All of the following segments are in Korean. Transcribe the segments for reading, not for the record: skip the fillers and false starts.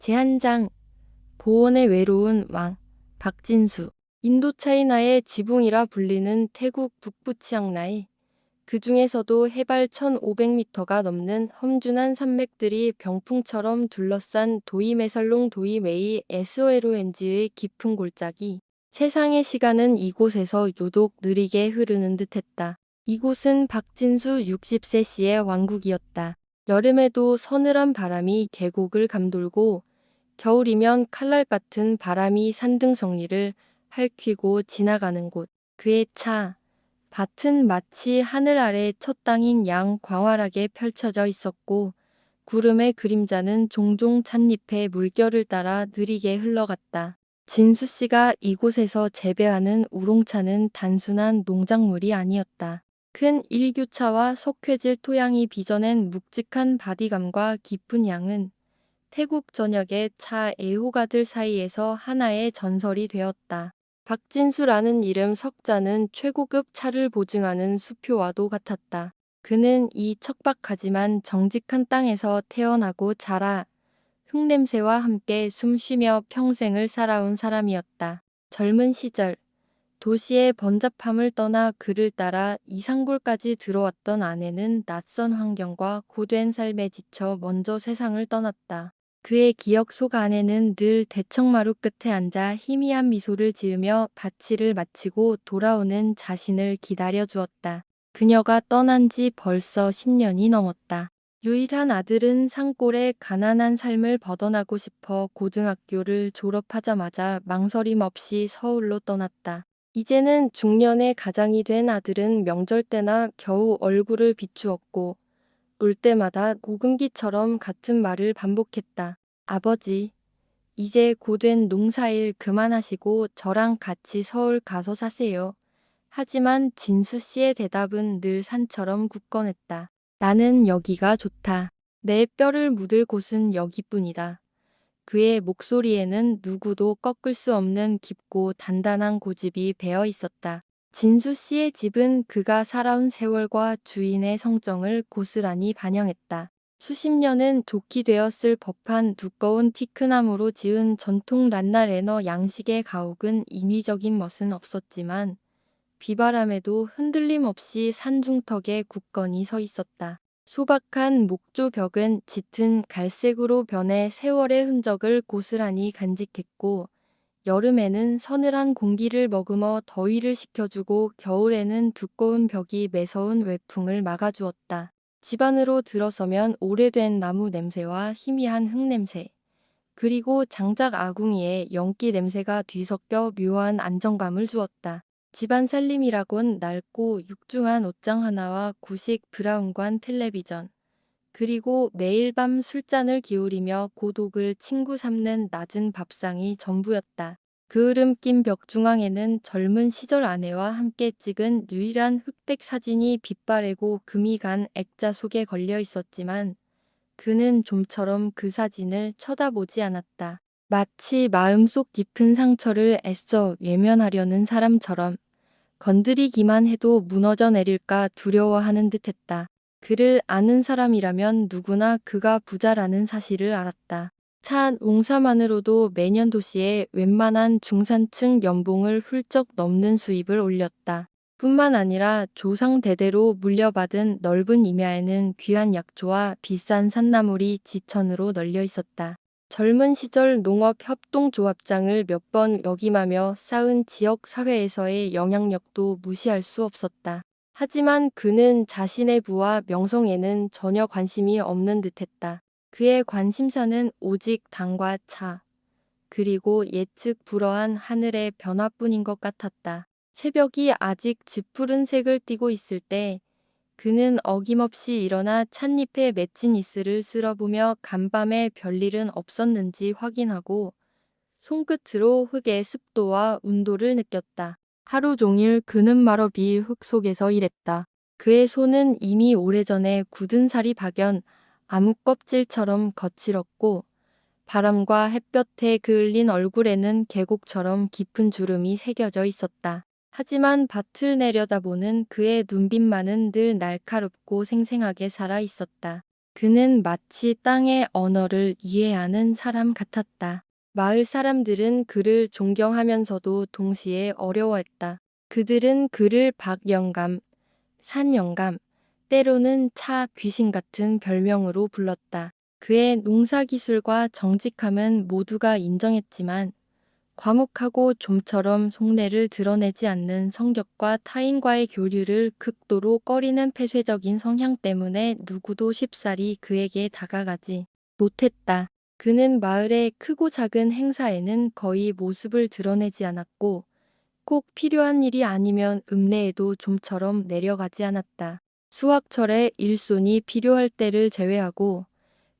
제한장, 보온의 외로운 왕, 박진수. 인도차이나의 지붕이라 불리는 태국 북부 치앙라이. 그 중에서도 해발 1500m가 넘는 험준한 산맥들이 병풍처럼 둘러싼 도이메살롱 도이메이 SOLONG의 깊은 골짜기. 세상의 시간은 이곳에서 유독 느리게 흐르는 듯했다. 이곳은 박진수 60세씨의 왕국이었다. 여름에도 서늘한 바람이 계곡을 감돌고 겨울이면 칼날 같은 바람이 산등성리를 핥히고 지나가는 곳. 그의 차, 밭은 마치 하늘 아래 첫 땅인 양 광활하게 펼쳐져 있었고 구름의 그림자는 종종 찻잎의 물결을 따라 느리게 흘러갔다. 진수 씨가 이곳에서 재배하는 우롱차는 단순한 농작물이 아니었다. 큰 일교차와 석회질 토양이 빚어낸 묵직한 바디감과 깊은 향은 태국 전역의 차 애호가들 사이에서 하나의 전설이 되었다. 박진수라는 이름 석자는 최고급 차를 보증하는 수표와도 같았다. 그는 이 척박하지만 정직한 땅에서 태어나고 자라 흙냄새와 함께 숨쉬며 평생을 살아온 사람이었다. 젊은 시절 도시의 번잡함을 떠나 그를 따라 이상골까지 들어왔던 아내는 낯선 환경과 고된 삶에 지쳐 먼저 세상을 떠났다. 그의 기억 속 안에는 늘 대청마루 끝에 앉아 희미한 미소를 지으며 바치를 마치고 돌아오는 자신을 기다려 주었다. 그녀가 떠난 지 벌써 10년이 넘었다. 유일한 아들은 산골의 가난한 삶을 벗어나고 싶어 고등학교를 졸업하자마자 망설임 없이 서울로 떠났다. 이제는 중년의 가장이 된 아들은 명절 때나 겨우 얼굴을 비추었고 올 때마다 고금기처럼 같은 말을 반복했다. 아버지, 이제 고된 농사일 그만하시고 저랑 같이 서울 가서 사세요. 하지만 진수 씨의 대답은 늘 산처럼 굳건했다. 나는 여기가 좋다. 내 뼈를 묻을 곳은 여기뿐이다. 그의 목소리에는 누구도 꺾을 수 없는 깊고 단단한 고집이 배어 있었다. 진수 씨의 집은 그가 살아온 세월과 주인의 성정을 고스란히 반영했다. 수십 년은 좋게 되었을 법한 두꺼운 티크나무로 지은 전통 란나 레너 양식의 가옥은 인위적인 멋은 없었지만 비바람에도 흔들림 없이 산중턱에 굳건히 서 있었다. 소박한 목조 벽은 짙은 갈색으로 변해 세월의 흔적을 고스란히 간직했고 여름에는 서늘한 공기를 머금어 더위를 식혀주고 겨울에는 두꺼운 벽이 매서운 외풍을 막아주었다. 집 안으로 들어서면 오래된 나무 냄새와 희미한 흙 냄새, 그리고 장작 아궁이에 연기 냄새가 뒤섞여 묘한 안정감을 주었다. 집안 살림이라곤 낡고 육중한 옷장 하나와 구식 브라운관 텔레비전, 그리고 매일 밤 술잔을 기울이며 고독을 친구 삼는 낮은 밥상이 전부였다. 그 흐름 낀 벽 중앙에는 젊은 시절 아내와 함께 찍은 유일한 흑백 사진이 빛바래고 금이 간 액자 속에 걸려 있었지만 그는 좀처럼 그 사진을 쳐다보지 않았다. 마치 마음속 깊은 상처를 애써 외면하려는 사람처럼 건드리기만 해도 무너져 내릴까 두려워하는 듯했다. 그를 아는 사람이라면 누구나 그가 부자라는 사실을 알았다. 차 농사만으로도 매년 도시에 웬만한 중산층 연봉을 훌쩍 넘는 수입을 올렸다. 뿐만 아니라 조상 대대로 물려받은 넓은 임야에는 귀한 약초와 비싼 산나물이 지천으로 널려 있었다. 젊은 시절 농업협동조합장을 몇 번 역임하며 쌓은 지역 사회에서의 영향력도 무시할 수 없었다. 하지만 그는 자신의 부와 명성에는 전혀 관심이 없는 듯했다. 그의 관심사는 오직 당과 차, 그리고 예측 불허한 하늘의 변화뿐인 것 같았다. 새벽이 아직 짙푸른 색을 띠고 있을 때 그는 어김없이 일어나 찻잎에 맺힌 이슬을 쓸어보며 간밤에 별일은 없었는지 확인하고 손끝으로 흙의 습도와 온도를 느꼈다. 하루 종일 그는 말없이 흙 속에서 일했다. 그의 손은 이미 오래전에 굳은 살이 박연 암흑껍질처럼 거칠었고 바람과 햇볕에 그을린 얼굴에는 계곡처럼 깊은 주름이 새겨져 있었다. 하지만 밭을 내려다보는 그의 눈빛만은 늘 날카롭고 생생하게 살아 있었다. 그는 마치 땅의 언어를 이해하는 사람 같았다. 마을 사람들은 그를 존경하면서도 동시에 어려워했다. 그들은 그를 박영감, 산영감, 때로는 차 귀신 같은 별명으로 불렀다. 그의 농사기술과 정직함은 모두가 인정했지만 과묵하고 좀처럼 속내를 드러내지 않는 성격과 타인과의 교류를 극도로 꺼리는 폐쇄적인 성향 때문에 누구도 쉽사리 그에게 다가가지 못했다. 그는 마을의 크고 작은 행사에는 거의 모습을 드러내지 않았고 꼭 필요한 일이 아니면 읍내에도 좀처럼 내려가지 않았다. 수확철에 일손이 필요할 때를 제외하고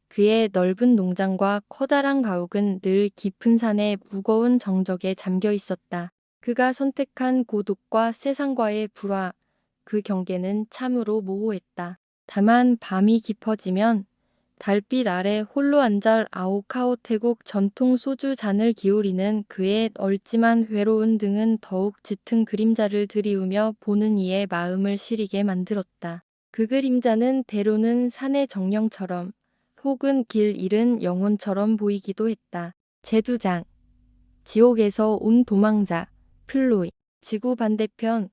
그의 넓은 농장과 커다란 가옥은 늘 깊은 산의 무거운 정적에 잠겨 있었다. 그가 선택한 고독과 세상과의 불화, 그 경계는 참으로 모호했다. 다만 밤이 깊어지면 달빛 아래 홀로 앉아 아오카오 태국 전통 소주 잔을 기울이는 그의 얼지만 외로운 등은 더욱 짙은 그림자를 드리우며 보는 이의 마음을 시리게 만들었다. 그 그림자는 때로는 산의 정령처럼 혹은 길 잃은 영혼처럼 보이기도 했다. 제두장, 지옥에서 온 도망자, 플로이, 지구 반대편,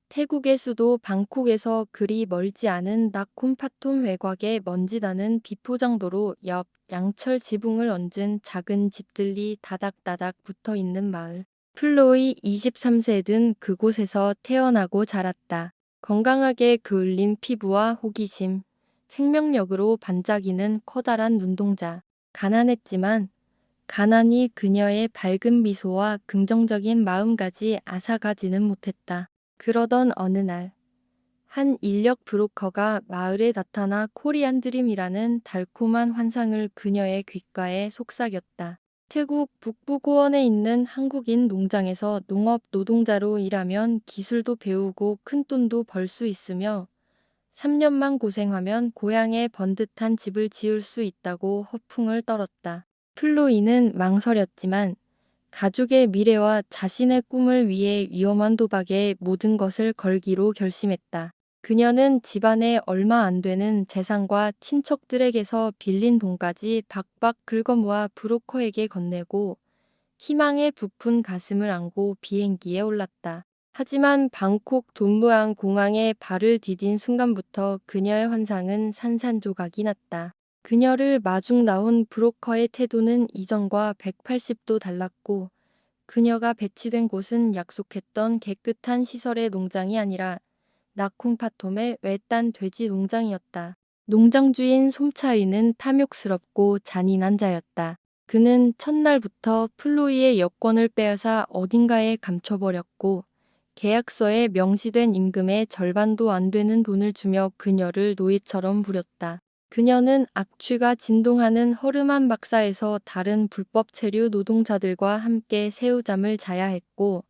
태국의 수도 방콕에서 그리 멀지 않은 나콤파톰 외곽의 먼지나는 비포장도로 옆 양철 지붕을 얹은 작은 집들이 다닥다닥 붙어있는 마을. 플로이 23세든 그곳에서 태어나고 자랐다. 건강하게 그을린 피부와 호기심, 생명력으로 반짝이는 커다란 눈동자. 가난했지만 가난이 그녀의 밝은 미소와 긍정적인 마음까지 앗아가지는 못했다. 그러던 어느 날, 한 인력 브로커가 마을에 나타나 코리안 드림이라는 달콤한 환상을 그녀의 귓가에 속삭였다. 태국 북부고원에 있는 한국인 농장에서 농업 노동자로 일하면 기술도 배우고 큰 돈도 벌 수 있으며 3년만 고생하면 고향에 번듯한 집을 지을 수 있다고 허풍을 떨었다. 플로이는 망설였지만 가족의 미래와 자신의 꿈을 위해 위험한 도박에 모든 것을 걸기로 결심했다. 그녀는 집안에 얼마 안 되는 재산과 친척들에게서 빌린 돈까지 박박 긁어모아 브로커에게 건네고 희망에 부푼 가슴을 안고 비행기에 올랐다. 하지만 방콕 돈무앙 공항에 발을 디딘 순간부터 그녀의 환상은 산산조각이 났다. 그녀를 마중 나온 브로커의 태도는 이전과 180도 달랐고 그녀가 배치된 곳은 약속했던 깨끗한 시설의 농장이 아니라 나콩파톰의 외딴 돼지 농장이었다. 농장 주인 솜차이는 탐욕스럽고 잔인한 자였다. 그는 첫날부터 플로이의 여권을 빼앗아 어딘가에 감춰버렸고 계약서에 명시된 임금의 절반도 안 되는 돈을 주며 그녀를 노예처럼 부렸다. 그녀는 악취가 진동하는 허름한 박사에서 다른 불법 체류 노동자들과 함께 새우잠을 자야 했고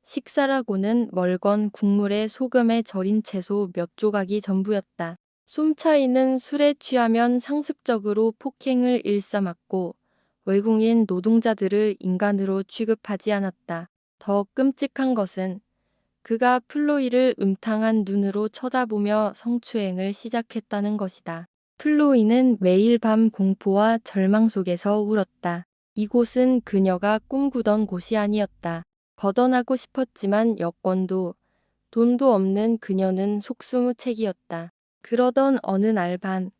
식사라고는 멀건 국물에 소금에 절인 채소 몇 조각이 전부였다. 솜차이는 술에 취하면 상습적으로 폭행을 일삼았고 외국인 노동자들을 인간으로 취급하지 않았다. 더 끔찍한 것은 그가 플로이를 음탕한 눈으로 쳐다보며 성추행을 시작했다는 것이다. 플로이는 매일 밤 공포와 절망 속에서 울었다. 이곳은 그녀가 꿈꾸던 곳이 아니었다. 벗어나고 싶었지만 여권도 돈도 없는 그녀는 속수무책이었다. 그러던 어느 날 밤,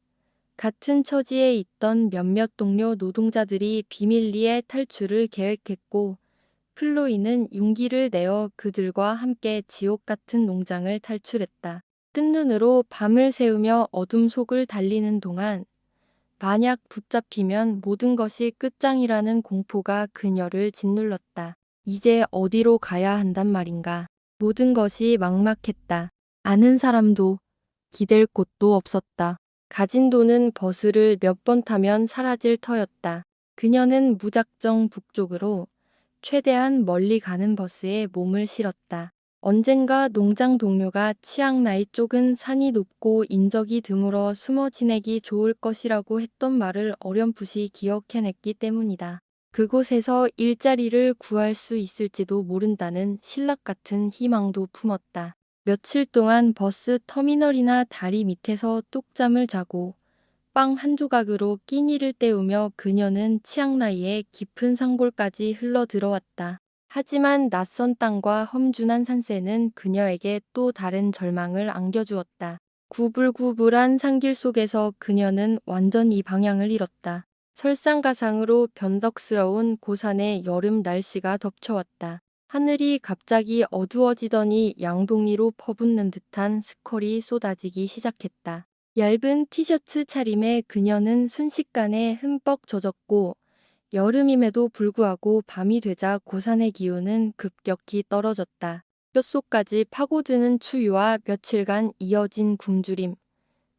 같은 처지에 있던 몇몇 동료 노동자들이 비밀리에 탈출을 계획했고 플로이는 용기를 내어 그들과 함께 지옥 같은 농장을 탈출했다. 뜬 눈으로 밤을 새우며 어둠 속을 달리는 동안 만약 붙잡히면 모든 것이 끝장이라는 공포가 그녀를 짓눌렀다. 이제 어디로 가야 한단 말인가. 모든 것이 막막했다. 아는 사람도 기댈 곳도 없었다. 가진 돈은 버스를 몇 번 타면 사라질 터였다. 그녀는 무작정 북쪽으로 최대한 멀리 가는 버스에 몸을 실었다. 언젠가 농장 동료가 치앙라이 쪽은 산이 높고 인적이 드물어 숨어 지내기 좋을 것이라고 했던 말을 어렴풋이 기억해냈기 때문이다. 그곳에서 일자리를 구할 수 있을지도 모른다는 신락 같은 희망도 품었다. 며칠 동안 버스 터미널이나 다리 밑에서 뚝잠을 자고 빵 한 조각으로 끼니를 때우며 그녀는 치앙라이의 깊은 산골까지 흘러 들어왔다. 하지만 낯선 땅과 험준한 산세는 그녀에게 또 다른 절망을 안겨주었다. 구불구불한 산길 속에서 그녀는 완전히 방향을 잃었다. 설상가상으로 변덕스러운 고산의 여름 날씨가 덮쳐왔다. 하늘이 갑자기 어두워지더니 양동이로 퍼붓는 듯한 스컬이 쏟아지기 시작했다. 얇은 티셔츠 차림에 그녀는 순식간에 흠뻑 젖었고 여름임에도 불구하고 밤이 되자 고산의 기온은 급격히 떨어졌다. 뼛속까지 파고드는 추위와 며칠간 이어진 굶주림,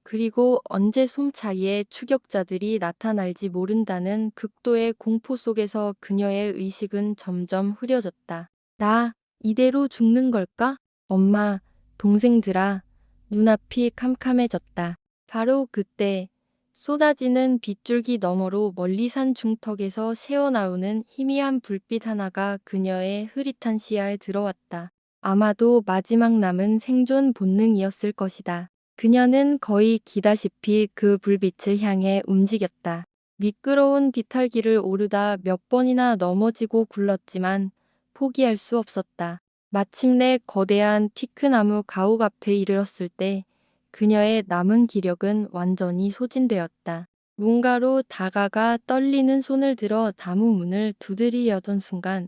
그리고 언제 솜차이에 추격자들이 나타날지 모른다는 극도의 공포 속에서 그녀의 의식은 점점 흐려졌다. 나 이대로 죽는 걸까? 엄마, 동생들아, 눈앞이 캄캄해졌다. 바로 그때 쏟아지는 빗줄기 너머로 멀리 산 중턱에서 새어나오는 희미한 불빛 하나가 그녀의 흐릿한 시야에 들어왔다. 아마도 마지막 남은 생존 본능이었을 것이다. 그녀는 거의 기다시피 그 불빛을 향해 움직였다. 미끄러운 비탈길을 오르다 몇 번이나 넘어지고 굴렀지만 포기할 수 없었다. 마침내 거대한 티크나무 가옥 앞에 이르렀을 때 그녀의 남은 기력은 완전히 소진되었다. 문가로 다가가 떨리는 손을 들어 나무 문을 두드리려던 순간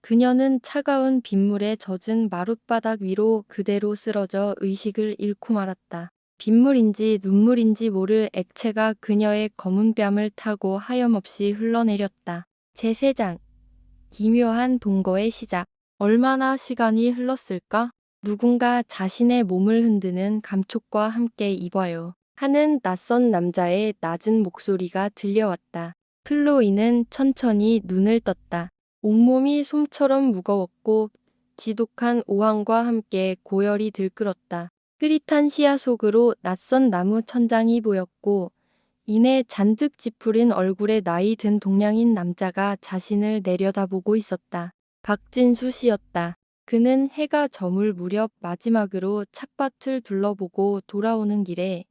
그녀는 차가운 빗물에 젖은 마룻바닥 위로 그대로 쓰러져 의식을 잃고 말았다. 빗물인지 눈물인지 모를 액체가 그녀의 검은 뺨을 타고 하염없이 흘러내렸다. 제3장 기묘한 동거의 시작. 얼마나 시간이 흘렀을까? 누군가 자신의 몸을 흔드는 감촉과 함께 입어요. 하는 낯선 남자의 낮은 목소리가 들려왔다. 플로이는 천천히 눈을 떴다. 온몸이 솜처럼 무거웠고 지독한 오한과 함께 고열이 들끓었다. 흐릿한 시야 속으로 낯선 나무 천장이 보였고 이내 잔뜩 찌푸린 얼굴에 나이 든 동양인 남자가 자신을 내려다보고 있었다. 박진수 씨였다. 그는 해가 저물 무렵 마지막으로 찻밭을 둘러보고 돌아오는 길에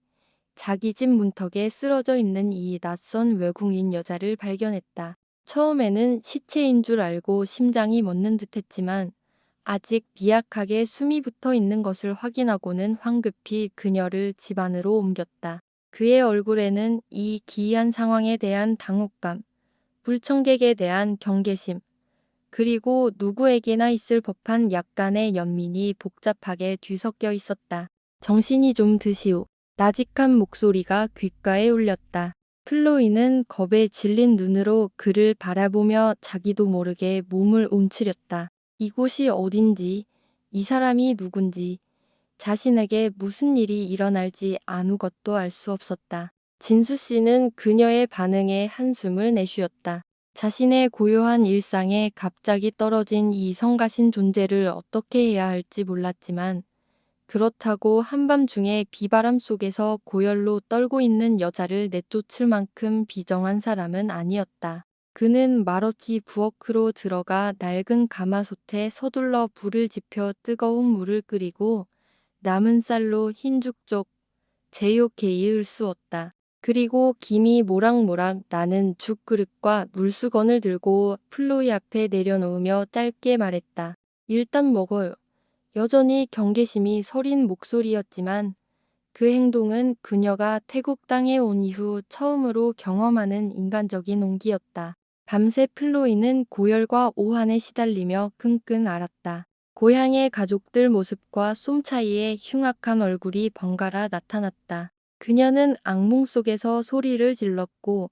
자기 집 문턱에 쓰러져 있는 이 낯선 외국인 여자를 발견했다. 처음에는 시체인 줄 알고 심장이 멎는 듯했지만 아직 미약하게 숨이 붙어 있는 것을 확인하고는 황급히 그녀를 집 안으로 옮겼다. 그의 얼굴에는 이 기이한 상황에 대한 당혹감, 불청객에 대한 경계심, 그리고 누구에게나 있을 법한 약간의 연민이 복잡하게 뒤섞여 있었다. 정신이 좀 드시오. 나직한 목소리가 귓가에 울렸다. 플로이는 겁에 질린 눈으로 그를 바라보며 자기도 모르게 몸을 움츠렸다. 이곳이 어딘지, 이 사람이 누군지, 자신에게 무슨 일이 일어날지 아무것도 알 수 없었다. 진수 씨는 그녀의 반응에 한숨을 내쉬었다. 자신의 고요한 일상에 갑자기 떨어진 이 성가신 존재를 어떻게 해야 할지 몰랐지만 그렇다고 한밤중에 비바람 속에서 고열로 떨고 있는 여자를 내쫓을 만큼 비정한 사람은 아니었다. 그는 말없이 부엌으로 들어가 낡은 가마솥에 서둘러 불을 지펴 뜨거운 물을 끓이고 남은 쌀로 흰죽쪽 제요케 이을 쑤었다. 그리고 김이 모락모락 나는 죽그릇과 물수건을 들고 플로이 앞에 내려놓으며 짧게 말했다. 일단 먹어요. 여전히 경계심이 서린 목소리였지만 그 행동은 그녀가 태국 땅에 온 이후 처음으로 경험하는 인간적인 온기였다. 밤새 플로이는 고열과 오한에 시달리며 끙끙 앓았다. 고향의 가족들 모습과 솜차이의 흉악한 얼굴이 번갈아 나타났다. 그녀는 악몽 속에서 소리를 질렀고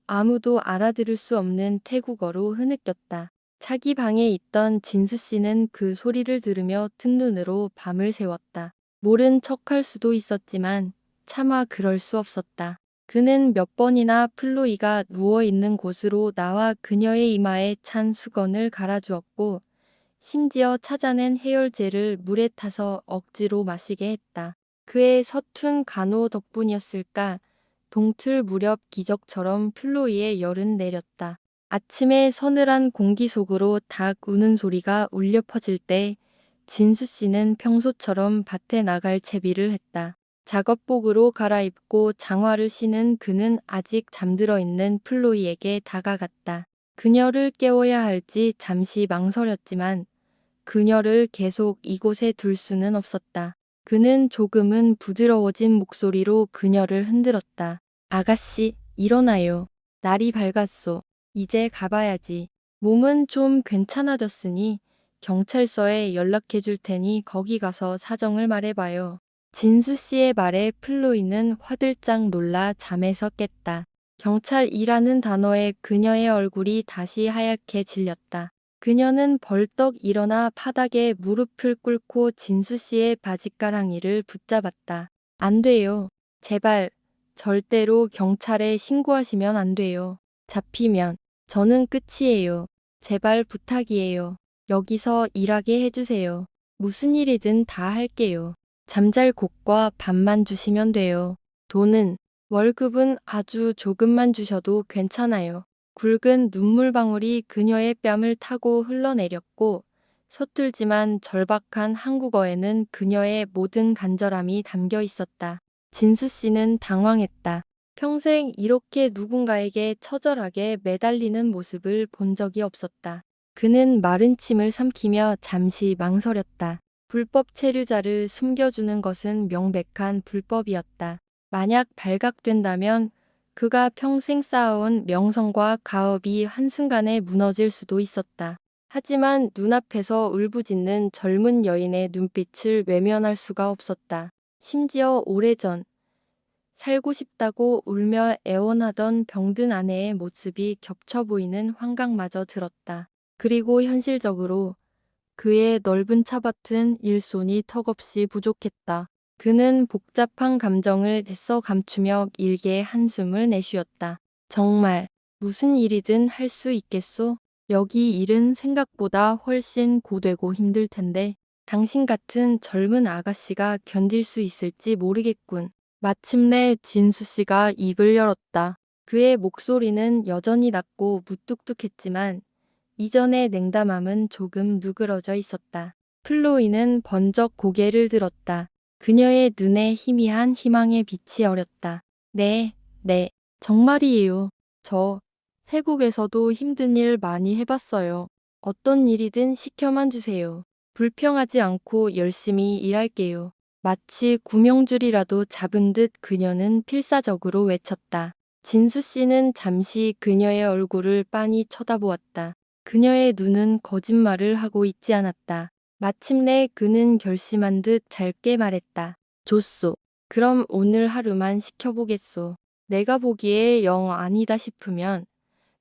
아무도 알아들을 수 없는 태국어로 흐느꼈다. 자기 방에 있던 진수 씨는 그 소리를 들으며 뜬 눈으로 밤을 새웠다. 모른 척할 수도 있었지만 차마 그럴 수 없었다. 그는 몇 번이나 플로이가 누워있는 곳으로 나와 그녀의 이마에 찬 수건을 갈아주었고 심지어 찾아낸 해열제를 물에 타서 억지로 마시게 했다. 그의 서툰 간호 덕분이었을까 동틀 무렵 기적처럼 플로이의 열은 내렸다. 아침에 서늘한 공기 속으로 닭 우는 소리가 울려 퍼질 때 진수 씨는 평소처럼 밭에 나갈 채비를 했다. 작업복으로 갈아입고 장화를 신은 그는 아직 잠들어 있는 플로이에게 다가갔다. 그녀를 깨워야 할지 잠시 망설였지만 그녀를 계속 이곳에 둘 수는 없었다. 그는 조금은 부드러워진 목소리로 그녀를 흔들었다. 아가씨, 일어나요. 날이 밝았소. 이제 가봐야지. 몸은 좀 괜찮아졌으니 경찰서에 연락해 줄 테니 거기 가서 사정을 말해봐요. 진수 씨의 말에 플로이는 화들짝 놀라 잠에서 깼다. 경찰이라는 단어에 그녀의 얼굴이 다시 하얗게 질렸다. 그녀는 벌떡 일어나 바닥에 무릎을 꿇고 진수 씨의 바짓가랑이를 붙잡았다. 안 돼요. 제발, 절대로 경찰에 신고하시면 안 돼요. 잡히면 저는 끝이에요. 제발 부탁이에요. 여기서 일하게 해주세요. 무슨 일이든 다 할게요. 잠잘 곳과 밥만 주시면 돼요. 돈은, 월급은 아주 조금만 주셔도 괜찮아요. 굵은 눈물방울이 그녀의 뺨을 타고 흘러내렸고 서툴지만 절박한 한국어에는 그녀의 모든 간절함이 담겨 있었다. 진수 씨는 당황했다. 평생 이렇게 누군가에게 처절하게 매달리는 모습을 본 적이 없었다. 그는 마른 침을 삼키며 잠시 망설였다. 불법 체류자를 숨겨주는 것은 명백한 불법이었다. 만약 발각된다면 그가 평생 쌓아온 명성과 가업이 한순간에 무너질 수도 있었다. 하지만 눈앞에서 울부짖는 젊은 여인의 눈빛을 외면할 수가 없었다. 심지어 오래전 살고 싶다고 울며 애원하던 병든 아내의 모습이 겹쳐 보이는 환각마저 들었다. 그리고 현실적으로 그의 넓은 차밭은 일손이 턱없이 부족했다. 그는 복잡한 감정을 애써 감추며 일개 한숨을 내쉬었다. 정말 무슨 일이든 할 수 있겠소? 여기 일은 생각보다 훨씬 고되고 힘들 텐데 당신 같은 젊은 아가씨가 견딜 수 있을지 모르겠군. 마침내 진수 씨가 입을 열었다. 그의 목소리는 여전히 낮고 무뚝뚝했지만 이전의 냉담함은 조금 누그러져 있었다. 플로이는 번쩍 고개를 들었다. 그녀의 눈에 희미한 희망의 빛이 어렸다. 네, 정말이에요. 저 태국에서도 힘든 일 많이 해봤어요. 어떤 일이든 시켜만 주세요. 불평하지 않고 열심히 일할게요. 마치 구명줄이라도 잡은 듯 그녀는 필사적으로 외쳤다. 진수 씨는 잠시 그녀의 얼굴을 빤히 쳐다보았다. 그녀의 눈은 거짓말을 하고 있지 않았다. 마침내 그는 결심한 듯 짧게 말했다. 좋소. 그럼 오늘 하루만 시켜보겠소. 내가 보기에 영 아니다 싶으면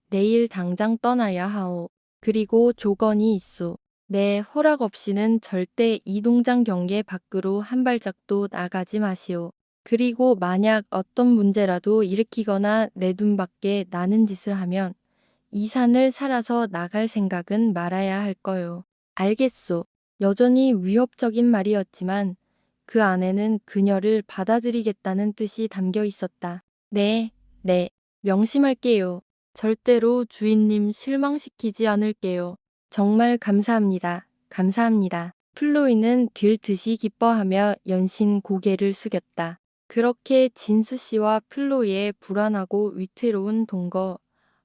내일 당장 떠나야 하오. 그리고 조건이 있소. 내 허락 없이는 절대 이 농장 경계 밖으로 한 발짝도 나가지 마시오. 그리고 만약 어떤 문제라도 일으키거나 내 눈 밖에 나는 짓을 하면 이 산을 살아서 나갈 생각은 말아야 할 거요. 알겠소. 여전히 위협적인 말이었지만 그 안에는 그녀를 받아들이겠다는 뜻이 담겨 있었다. 네, 명심할게요. 절대로 주인님 실망시키지 않을게요. 정말 감사합니다. 감사합니다. 플로이는 들듯이 기뻐하며 연신 고개를 숙였다. 그렇게 진수 씨와 플로이의 불안하고 위태로운 동거,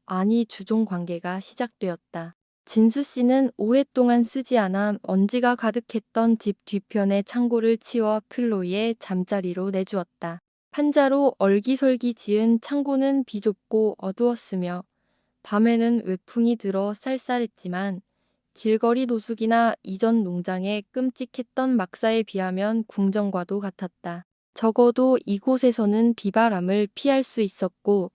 아니 주종 관계가 시작되었다. 진수 씨는 오랫동안 쓰지 않아 먼지가 가득했던 집 뒤편의 창고를 치워 플로이의 잠자리로 내주었다. 판자로 얼기설기 지은 창고는 비좁고 어두웠으며 밤에는 외풍이 들어 쌀쌀했지만 길거리 노숙이나 이전 농장의 끔찍했던 막사에 비하면 궁전과도 같았다. 적어도 이곳에서는 비바람을 피할 수 있었고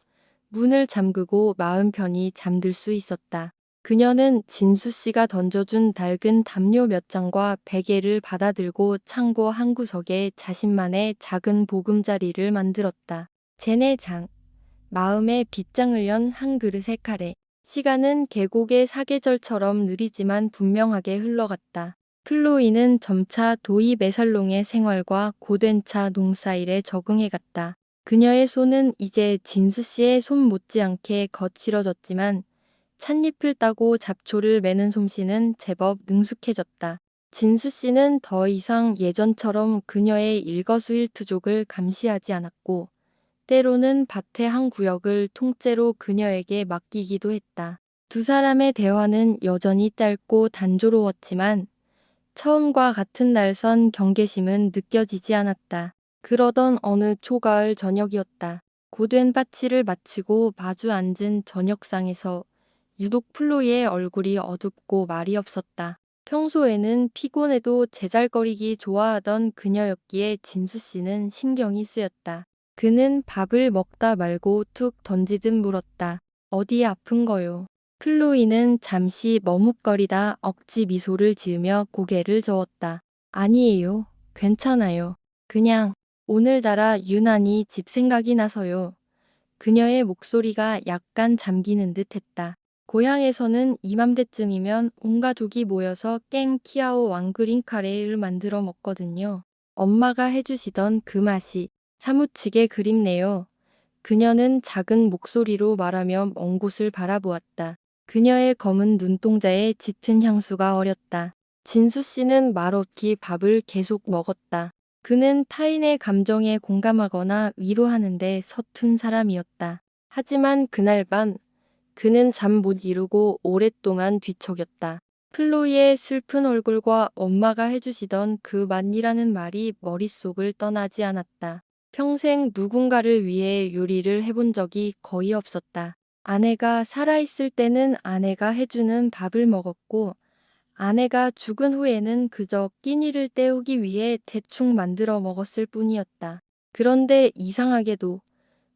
문을 잠그고 마음 편히 잠들 수 있었다. 그녀는 진수 씨가 던져준 낡은 담요 몇 장과 베개를 받아들고 창고 한 구석에 자신만의 작은 보금자리를 만들었다. 제네장, 마음에 빗장을 연 한 그릇의 카레. 시간은 계곡의 사계절처럼 느리지만 분명하게 흘러갔다. 플로이는 점차 도이 메살롱의 생활과 고된 차 농사일에 적응해갔다. 그녀의 손은 이제 진수 씨의 손 못지않게 거칠어졌지만 찻잎을 따고 잡초를 매는 솜씨는 제법 능숙해졌다. 진수 씨는 더 이상 예전처럼 그녀의 일거수일투족을 감시하지 않았고, 때로는 밭의 한 구역을 통째로 그녀에게 맡기기도 했다. 두 사람의 대화는 여전히 짧고 단조로웠지만 처음과 같은 날선 경계심은 느껴지지 않았다. 그러던 어느 초가을 저녁이었다. 고된 파티를 마치고 마주 앉은 저녁상에서 유독 플로이의 얼굴이 어둡고 말이 없었다. 평소에는 피곤해도 제잘거리기 좋아하던 그녀였기에 진수 씨는 신경이 쓰였다. 그는 밥을 먹다 말고 툭 던지듯 물었다. 어디 아픈 거요? 플로이는 잠시 머뭇거리다 억지 미소를 지으며 고개를 저었다. 아니에요. 괜찮아요. 그냥 오늘따라 유난히 집 생각이 나서요. 그녀의 목소리가 약간 잠기는 듯 했다. 고향에서는 이맘때쯤이면 온 가족이 모여서 깽키아오 왕그린 카레를 만들어 먹거든요. 엄마가 해주시던 그 맛이 사무치게 그립네요. 그녀는 작은 목소리로 말하며 먼 곳을 바라보았다. 그녀의 검은 눈동자에 짙은 향수가 어렸다. 진수 씨는 말없이 밥을 계속 먹었다. 그는 타인의 감정에 공감하거나 위로하는데 서툰 사람이었다. 하지만 그날 밤 그는 잠 못 이루고 오랫동안 뒤척였다. 플로이의 슬픈 얼굴과 엄마가 해주시던 그 맛이라는 말이 머릿속을 떠나지 않았다. 평생 누군가를 위해 요리를 해본 적이 거의 없었다. 아내가 살아있을 때는 아내가 해주는 밥을 먹었고, 아내가 죽은 후에는 그저 끼니를 때우기 위해 대충 만들어 먹었을 뿐이었다. 그런데 이상하게도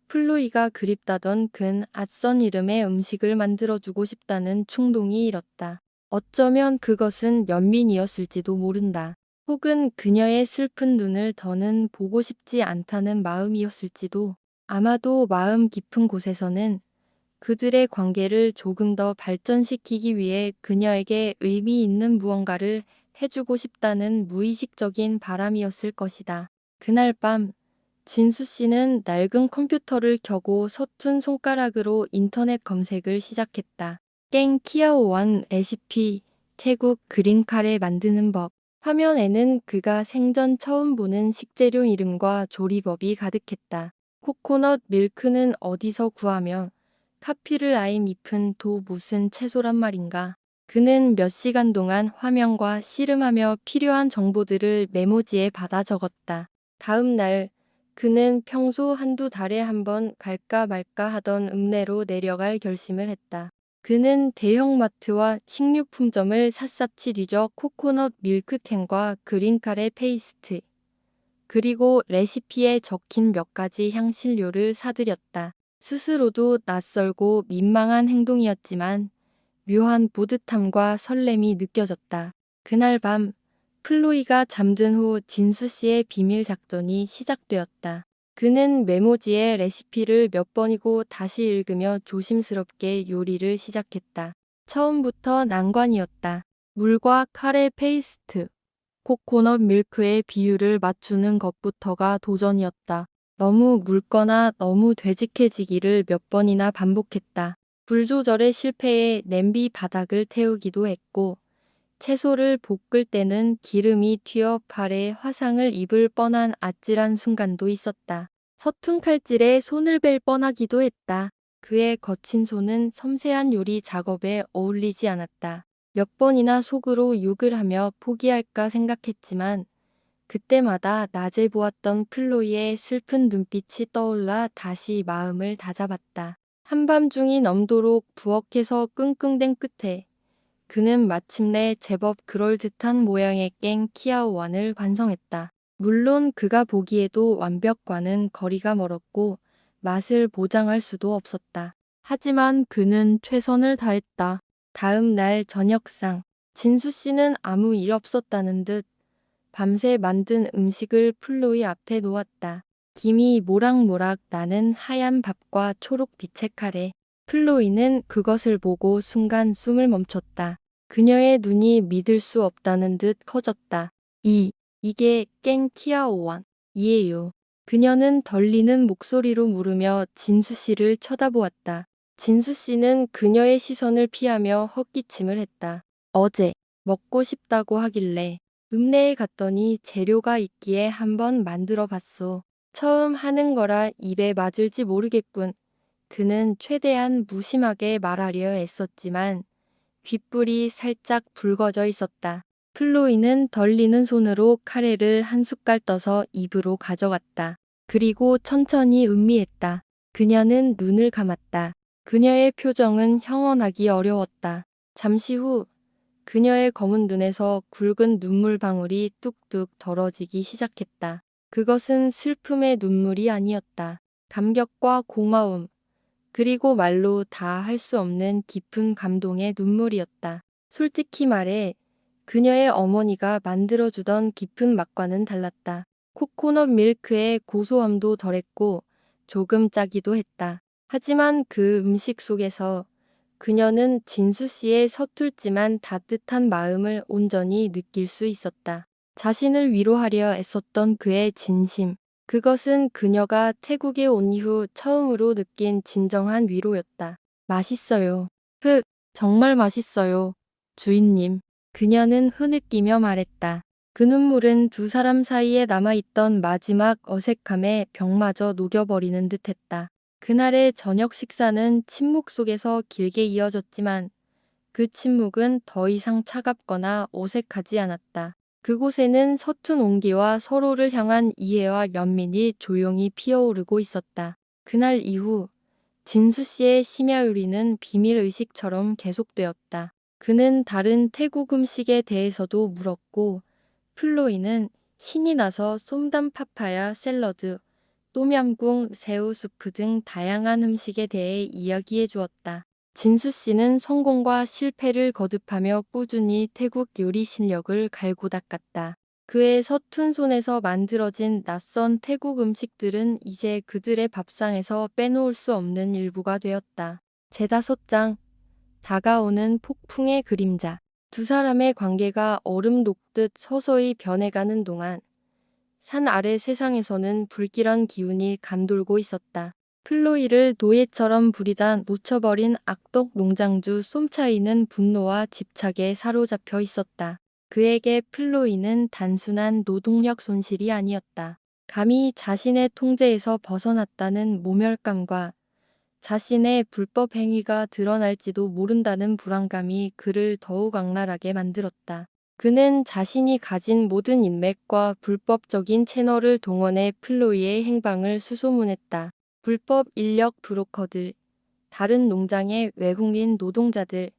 플로이가 그립다던 그 낯선 이름의 음식을 만들어주고 싶다는 충동이 일었다. 어쩌면 그것은 연민이었을지도 모른다. 혹은 그녀의 슬픈 눈을 더는 보고 싶지 않다는 마음이었을지도. 아마도 마음 깊은 곳에서는 그들의 관계를 조금 더 발전시키기 위해 그녀에게 의미 있는 무언가를 해주고 싶다는 무의식적인 바람이었을 것이다. 그날 밤 진수 씨는 낡은 컴퓨터를 켜고 서툰 손가락으로 인터넷 검색을 시작했다. 깽 키아오완 레시피, 태국 그린카레 만드는 법. 화면에는 그가 생전 처음 보는 식재료 이름과 조리법이 가득했다. 코코넛 밀크는 어디서 구하며 카피를 라임 잎은 또 무슨 채소란 말인가. 그는 몇 시간 동안 화면과 씨름하며 필요한 정보들을 메모지에 받아 적었다. 다음 날 그는 평소 한두 달에 한 번 갈까 말까 하던 읍내로 내려갈 결심을 했다. 그는 대형마트와 식료품점을 샅샅이 뒤져 코코넛 밀크캔과 그린카레 페이스트, 그리고 레시피에 적힌 몇 가지 향신료를 사들였다. 스스로도 낯설고 민망한 행동이었지만 묘한 뿌듯함과 설렘이 느껴졌다. 그날 밤 플로이가 잠든 후 진수 씨의 비밀 작전이 시작되었다. 그는 메모지에 레시피를 몇 번이고 다시 읽으며 조심스럽게 요리를 시작했다. 처음부터 난관이었다. 물과 카레 페이스트, 코코넛 밀크의 비율을 맞추는 것부터가 도전이었다. 너무 묽거나 너무 되직해지기를 몇 번이나 반복했다. 불 조절에 실패해 냄비 바닥을 태우기도 했고, 채소를 볶을 때는 기름이 튀어 팔에 화상을 입을 뻔한 아찔한 순간도 있었다. 서툰 칼질에 손을 뺄 뻔하기도 했다. 그의 거친 손은 섬세한 요리 작업에 어울리지 않았다. 몇 번이나 속으로 욕을 하며 포기할까 생각했지만 그때마다 낮에 보았던 플로이의 슬픈 눈빛이 떠올라 다시 마음을 다잡았다. 한밤중이 넘도록 부엌에서 끙끙댄 끝에 그는 마침내 제법 그럴듯한 모양의 깽 키아오완을 완성했다. 물론 그가 보기에도 완벽과는 거리가 멀었고 맛을 보장할 수도 없었다. 하지만 그는 최선을 다했다. 다음 날 저녁상, 진수 씨는 아무 일 없었다는 듯 밤새 만든 음식을 플로이 앞에 놓았다. 김이 모락모락 나는 하얀 밥과 초록빛의 카레. 플로이는 그것을 보고 순간 숨을 멈췄다. 그녀의 눈이 믿을 수 없다는 듯 커졌다. 이게 깽 키아오왕 이에요. 그녀는 떨리는 목소리로 물으며 진수 씨를 쳐다보았다. 진수 씨는 그녀의 시선을 피하며 헛기침을 했다. 어제 먹고 싶다고 하길래 읍내에 갔더니 재료가 있기에 한번 만들어 봤소. 처음 하는 거라 입에 맞을지 모르겠군. 그는 최대한 무심하게 말하려 애썼지만 귓불이 살짝 붉어져 있었다. 플로이는 덜리는 손으로 카레를 한 숟갈 떠서 입으로 가져갔다. 그리고 천천히 음미했다. 그녀는 눈을 감았다. 그녀의 표정은 형언하기 어려웠다. 잠시 후 그녀의 검은 눈에서 굵은 눈물방울이 뚝뚝 떨어지기 시작했다. 그것은 슬픔의 눈물이 아니었다. 감격과 고마움, 그리고 말로 다 할 수 없는 깊은 감동의 눈물이었다. 솔직히 말해 그녀의 어머니가 만들어주던 깊은 맛과는 달랐다. 코코넛 밀크의 고소함도 덜했고 조금 짜기도 했다. 하지만 그 음식 속에서 그녀는 진수 씨의 서툴지만 따뜻한 마음을 온전히 느낄 수 있었다. 자신을 위로하려 애썼던 그의 진심. 그것은 그녀가 태국에 온 이후 처음으로 느낀 진정한 위로였다. 맛있어요. 정말 맛있어요. 주인님. 그녀는 흐느끼며 말했다. 그 눈물은 두 사람 사이에 남아있던 마지막 어색함에 벽마저 녹여버리는 듯했다. 그날의 저녁 식사는 침묵 속에서 길게 이어졌지만 그 침묵은 더 이상 차갑거나 어색하지 않았다. 그곳에는 서툰 온기와 서로를 향한 이해와 연민이 조용히 피어오르고 있었다. 그날 이후 진수 씨의 심야 요리는 비밀 의식처럼 계속되었다. 그는 다른 태국 음식에 대해서도 물었고 플로이는 신이 나서 솜담 파파야 샐러드, 똠얌꿍, 새우 수프 등 다양한 음식에 대해 이야기해 주었다. 진수 씨는 성공과 실패를 거듭하며 꾸준히 태국 요리 실력을 갈고 닦았다. 그의 서툰 손에서 만들어진 낯선 태국 음식들은 이제 그들의 밥상에서 빼놓을 수 없는 일부가 되었다. 제5장 다가오는 폭풍의 그림자. 두 사람의 관계가 얼음 녹듯 서서히 변해가는 동안 산 아래 세상에서는 불길한 기운이 감돌고 있었다. 플로이를 노예처럼 부리다 놓쳐버린 악덕 농장주 솜차이는 분노와 집착에 사로잡혀 있었다. 그에게 플로이는 단순한 노동력 손실이 아니었다. 감히 자신의 통제에서 벗어났다는 모멸감과 자신의 불법 행위가 드러날지도 모른다는 불안감이 그를 더욱 악랄하게 만들었다. 그는 자신이 가진 모든 인맥과 불법적인 채널을 동원해 플로이의 행방을 수소문했다. 불법 인력 브로커들, 다른 농장의 외국인 노동자들,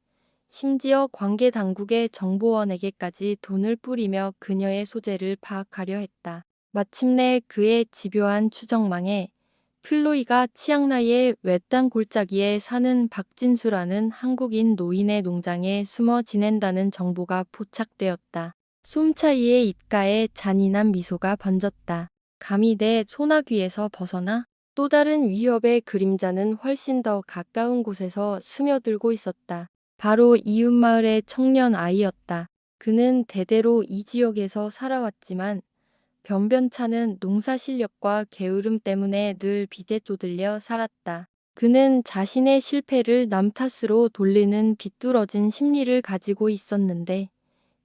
심지어 관계 당국의 정보원에게까지 돈을 뿌리며 그녀의 소재를 파악하려 했다. 마침내 그의 집요한 추정망에 플로이가 치앙라이의 외딴 골짜기에 사는 박진수라는 한국인 노인의 농장에 숨어 지낸다는 정보가 포착되었다. 솜차이의 입가에 잔인한 미소가 번졌다. 감히 내 소나귀에서 벗어나? 또 다른 위협의 그림자는 훨씬 더 가까운 곳에서 스며들고 있었다. 바로 이웃마을의 청년 아이였다. 그는 대대로 이 지역에서 살아왔지만 변변찮은 농사 실력과 게으름 때문에 늘 빚에 쪼들려 살았다. 그는 자신의 실패를 남 탓으로 돌리는 비뚤어진 심리를 가지고 있었는데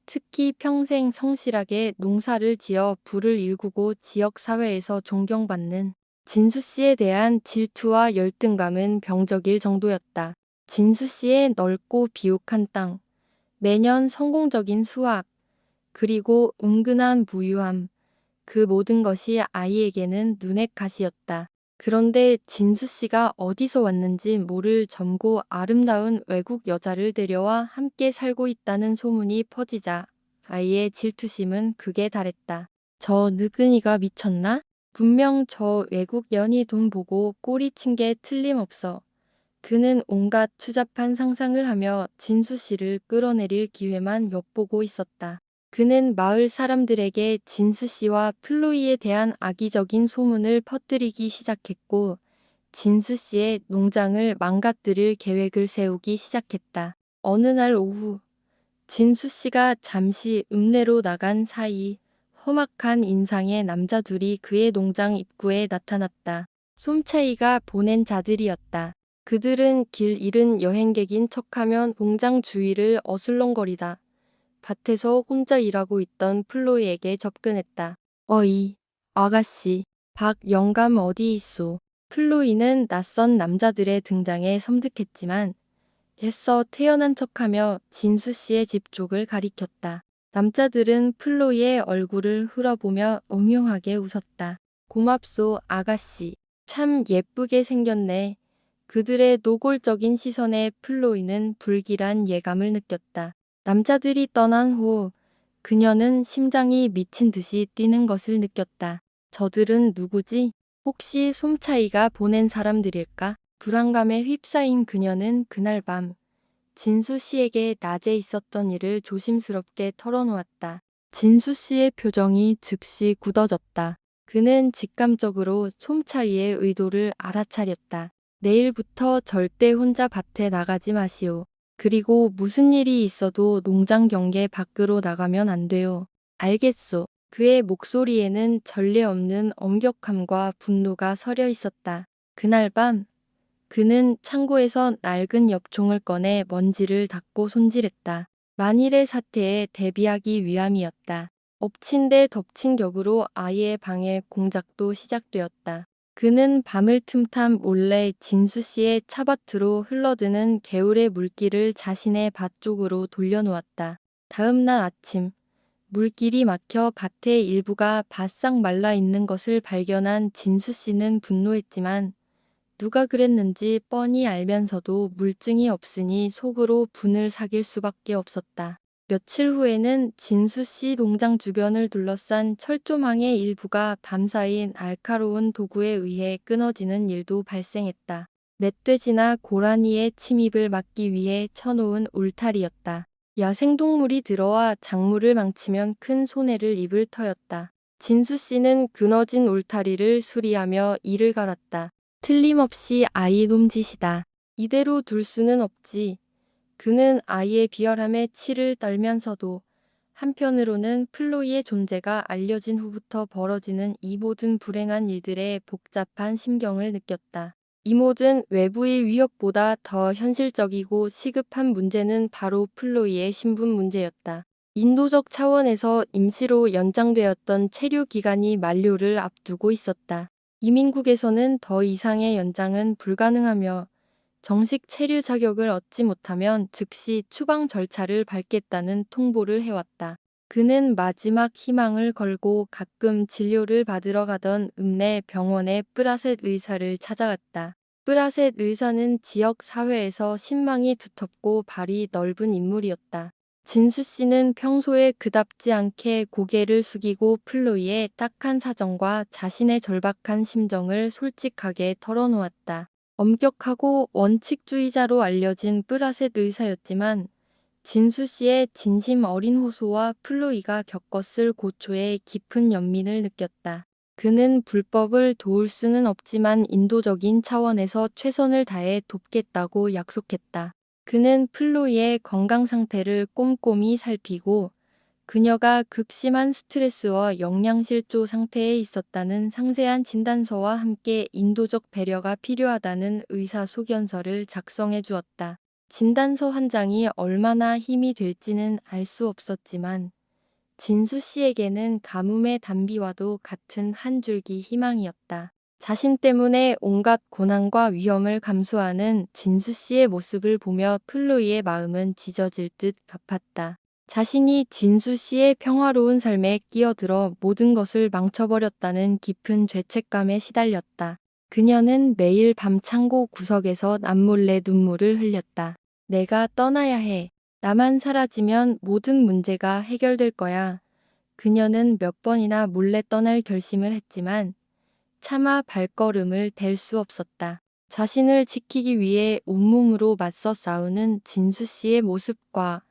특히 평생 성실하게 농사를 지어 부를 일구고 지역 사회에서 존경받는 진수 씨에 대한 질투와 열등감은 병적일 정도였다. 진수 씨의 넓고 비옥한 땅, 매년 성공적인 수확, 그리고 은근한 부유함, 그 모든 것이 아이에게는 눈엣 가시였다. 그런데 진수 씨가 어디서 왔는지 모를 젊고 아름다운 외국 여자를 데려와 함께 살고 있다는 소문이 퍼지자 아이의 질투심은 극에 달했다. 저 늙은이가 미쳤나? 분명 저 외국 연이 돈 보고 꼬리친 게 틀림없어. 그는 온갖 추잡한 상상을 하며 진수 씨를 끌어내릴 기회만 엿보고 있었다. 그는 마을 사람들에게 진수 씨와 플로이에 대한 악의적인 소문을 퍼뜨리기 시작했고 진수 씨의 농장을 망가뜨릴 계획을 세우기 시작했다. 어느 날 오후 진수 씨가 잠시 읍내로 나간 사이 험악한 인상의 남자 둘이 그의 농장 입구에 나타났다. 솜차이가 보낸 자들이었다. 그들은 길 잃은 여행객인 척하며 농장 주위를 어슬렁거리다 밭에서 혼자 일하고 있던 플로이에게 접근했다. 어이, 아가씨, 박 영감 어디 있소? 플로이는 낯선 남자들의 등장에 섬뜩했지만 애써 태연한 척하며 진수 씨의 집 쪽을 가리켰다. 남자들은 플로이의 얼굴을 흘어보며 음흉하게 웃었다. 고맙소, 아가씨. 참 예쁘게 생겼네. 그들의 노골적인 시선에 플로이는 불길한 예감을 느꼈다. 남자들이 떠난 후 그녀는 심장이 미친 듯이 뛰는 것을 느꼈다. 저들은 누구지? 혹시 솜차이가 보낸 사람들일까? 불안감에 휩싸인 그녀는 그날 밤 진수 씨에게 낮에 있었던 일을 조심스럽게 털어놓았다. 진수 씨의 표정이 즉시 굳어졌다. 그는 직감적으로 솜차이의 의도를 알아차렸다. 내일부터 절대 혼자 밭에 나가지 마시오. 그리고 무슨 일이 있어도 농장 경계 밖으로 나가면 안 돼요. 알겠소. 그의 목소리에는 전례 없는 엄격함과 분노가 서려 있었다. 그날 밤 그는 창고에서 낡은 엽총을 꺼내 먼지를 닦고 손질했다. 만일의 사태에 대비하기 위함이었다. 엎친 데 덮친 격으로 아이의 방해 공작도 시작되었다. 그는 밤을 틈탐 몰래 진수 씨의 차밭으로 흘러드는 개울의 물길을 자신의 밭 쪽으로 돌려놓았다. 다음 날 아침 물길이 막혀 밭의 일부가 바싹 말라 있는 것을 발견한 진수 씨는 분노했지만 누가 그랬는지 뻔히 알면서도 물증이 없으니 속으로 분을 사길 수밖에 없었다. 며칠 후에는 진수 씨 농장 주변을 둘러싼 철조망의 일부가 밤사이 날카로운 도구에 의해 끊어지는 일도 발생했다. 멧돼지나 고라니의 침입을 막기 위해 쳐놓은 울타리였다. 야생동물이 들어와 작물을 망치면 큰 손해를 입을 터였다. 진수 씨는 끊어진 울타리를 수리하며 이를 갈았다. 틀림없이 아이 놈짓이다. 이대로 둘 수는 없지. 그는 아이의 비열함에 치를 떨면서도 한편으로는 플로이의 존재가 알려진 후부터 벌어지는 이 모든 불행한 일들의 복잡한 심경을 느꼈다. 이 모든 외부의 위협보다 더 현실적이고 시급한 문제는 바로 플로이의 신분 문제였다. 인도적 차원에서 임시로 연장되었던 체류 기간이 만료를 앞두고 있었다. 이민국에서는 더 이상의 연장은 불가능하며 정식 체류 자격을 얻지 못하면 즉시 추방 절차를 밟겠다는 통보를 해왔다. 그는 마지막 희망을 걸고 가끔 진료를 받으러 가던 읍내 병원의 프라셋 의사를 찾아갔다. 프라셋 의사는 지역 사회에서 신망이 두텁고 발이 넓은 인물이었다. 진수 씨는 평소에 그답지 않게 고개를 숙이고 플로이의 딱한 사정과 자신의 절박한 심정을 솔직하게 털어놓았다. 엄격하고 원칙주의자로 알려진 프라셋 의사였지만 진수 씨의 진심 어린 호소와 플로이가 겪었을 고초에 깊은 연민을 느꼈다. 그는 불법을 도울 수는 없지만 인도적인 차원에서 최선을 다해 돕겠다고 약속했다. 그는 플로이의 건강 상태를 꼼꼼히 살피고 그녀가 극심한 스트레스와 영양실조 상태에 있었다는 상세한 진단서와 함께 인도적 배려가 필요하다는 의사소견서를 작성해 주었다. 진단서 한 장이 얼마나 힘이 될지는 알 수 없었지만 진수 씨에게는 가뭄의 단비와도 같은 한 줄기 희망이었다. 자신 때문에 온갖 고난과 위험을 감수하는 진수 씨의 모습을 보며 플로이의 마음은 찢어질 듯 아팠다. 자신이 진수 씨의 평화로운 삶에 끼어들어 모든 것을 망쳐버렸다는 깊은 죄책감에 시달렸다. 그녀는 매일 밤 창고 구석에서 남몰래 눈물을 흘렸다. 내가 떠나야 해. 나만 사라지면 모든 문제가 해결될 거야. 그녀는 몇 번이나 몰래 떠날 결심을 했지만 차마 발걸음을 댈 수 없었다. 자신을 지키기 위해 온몸으로 맞서 싸우는 진수 씨의 모습과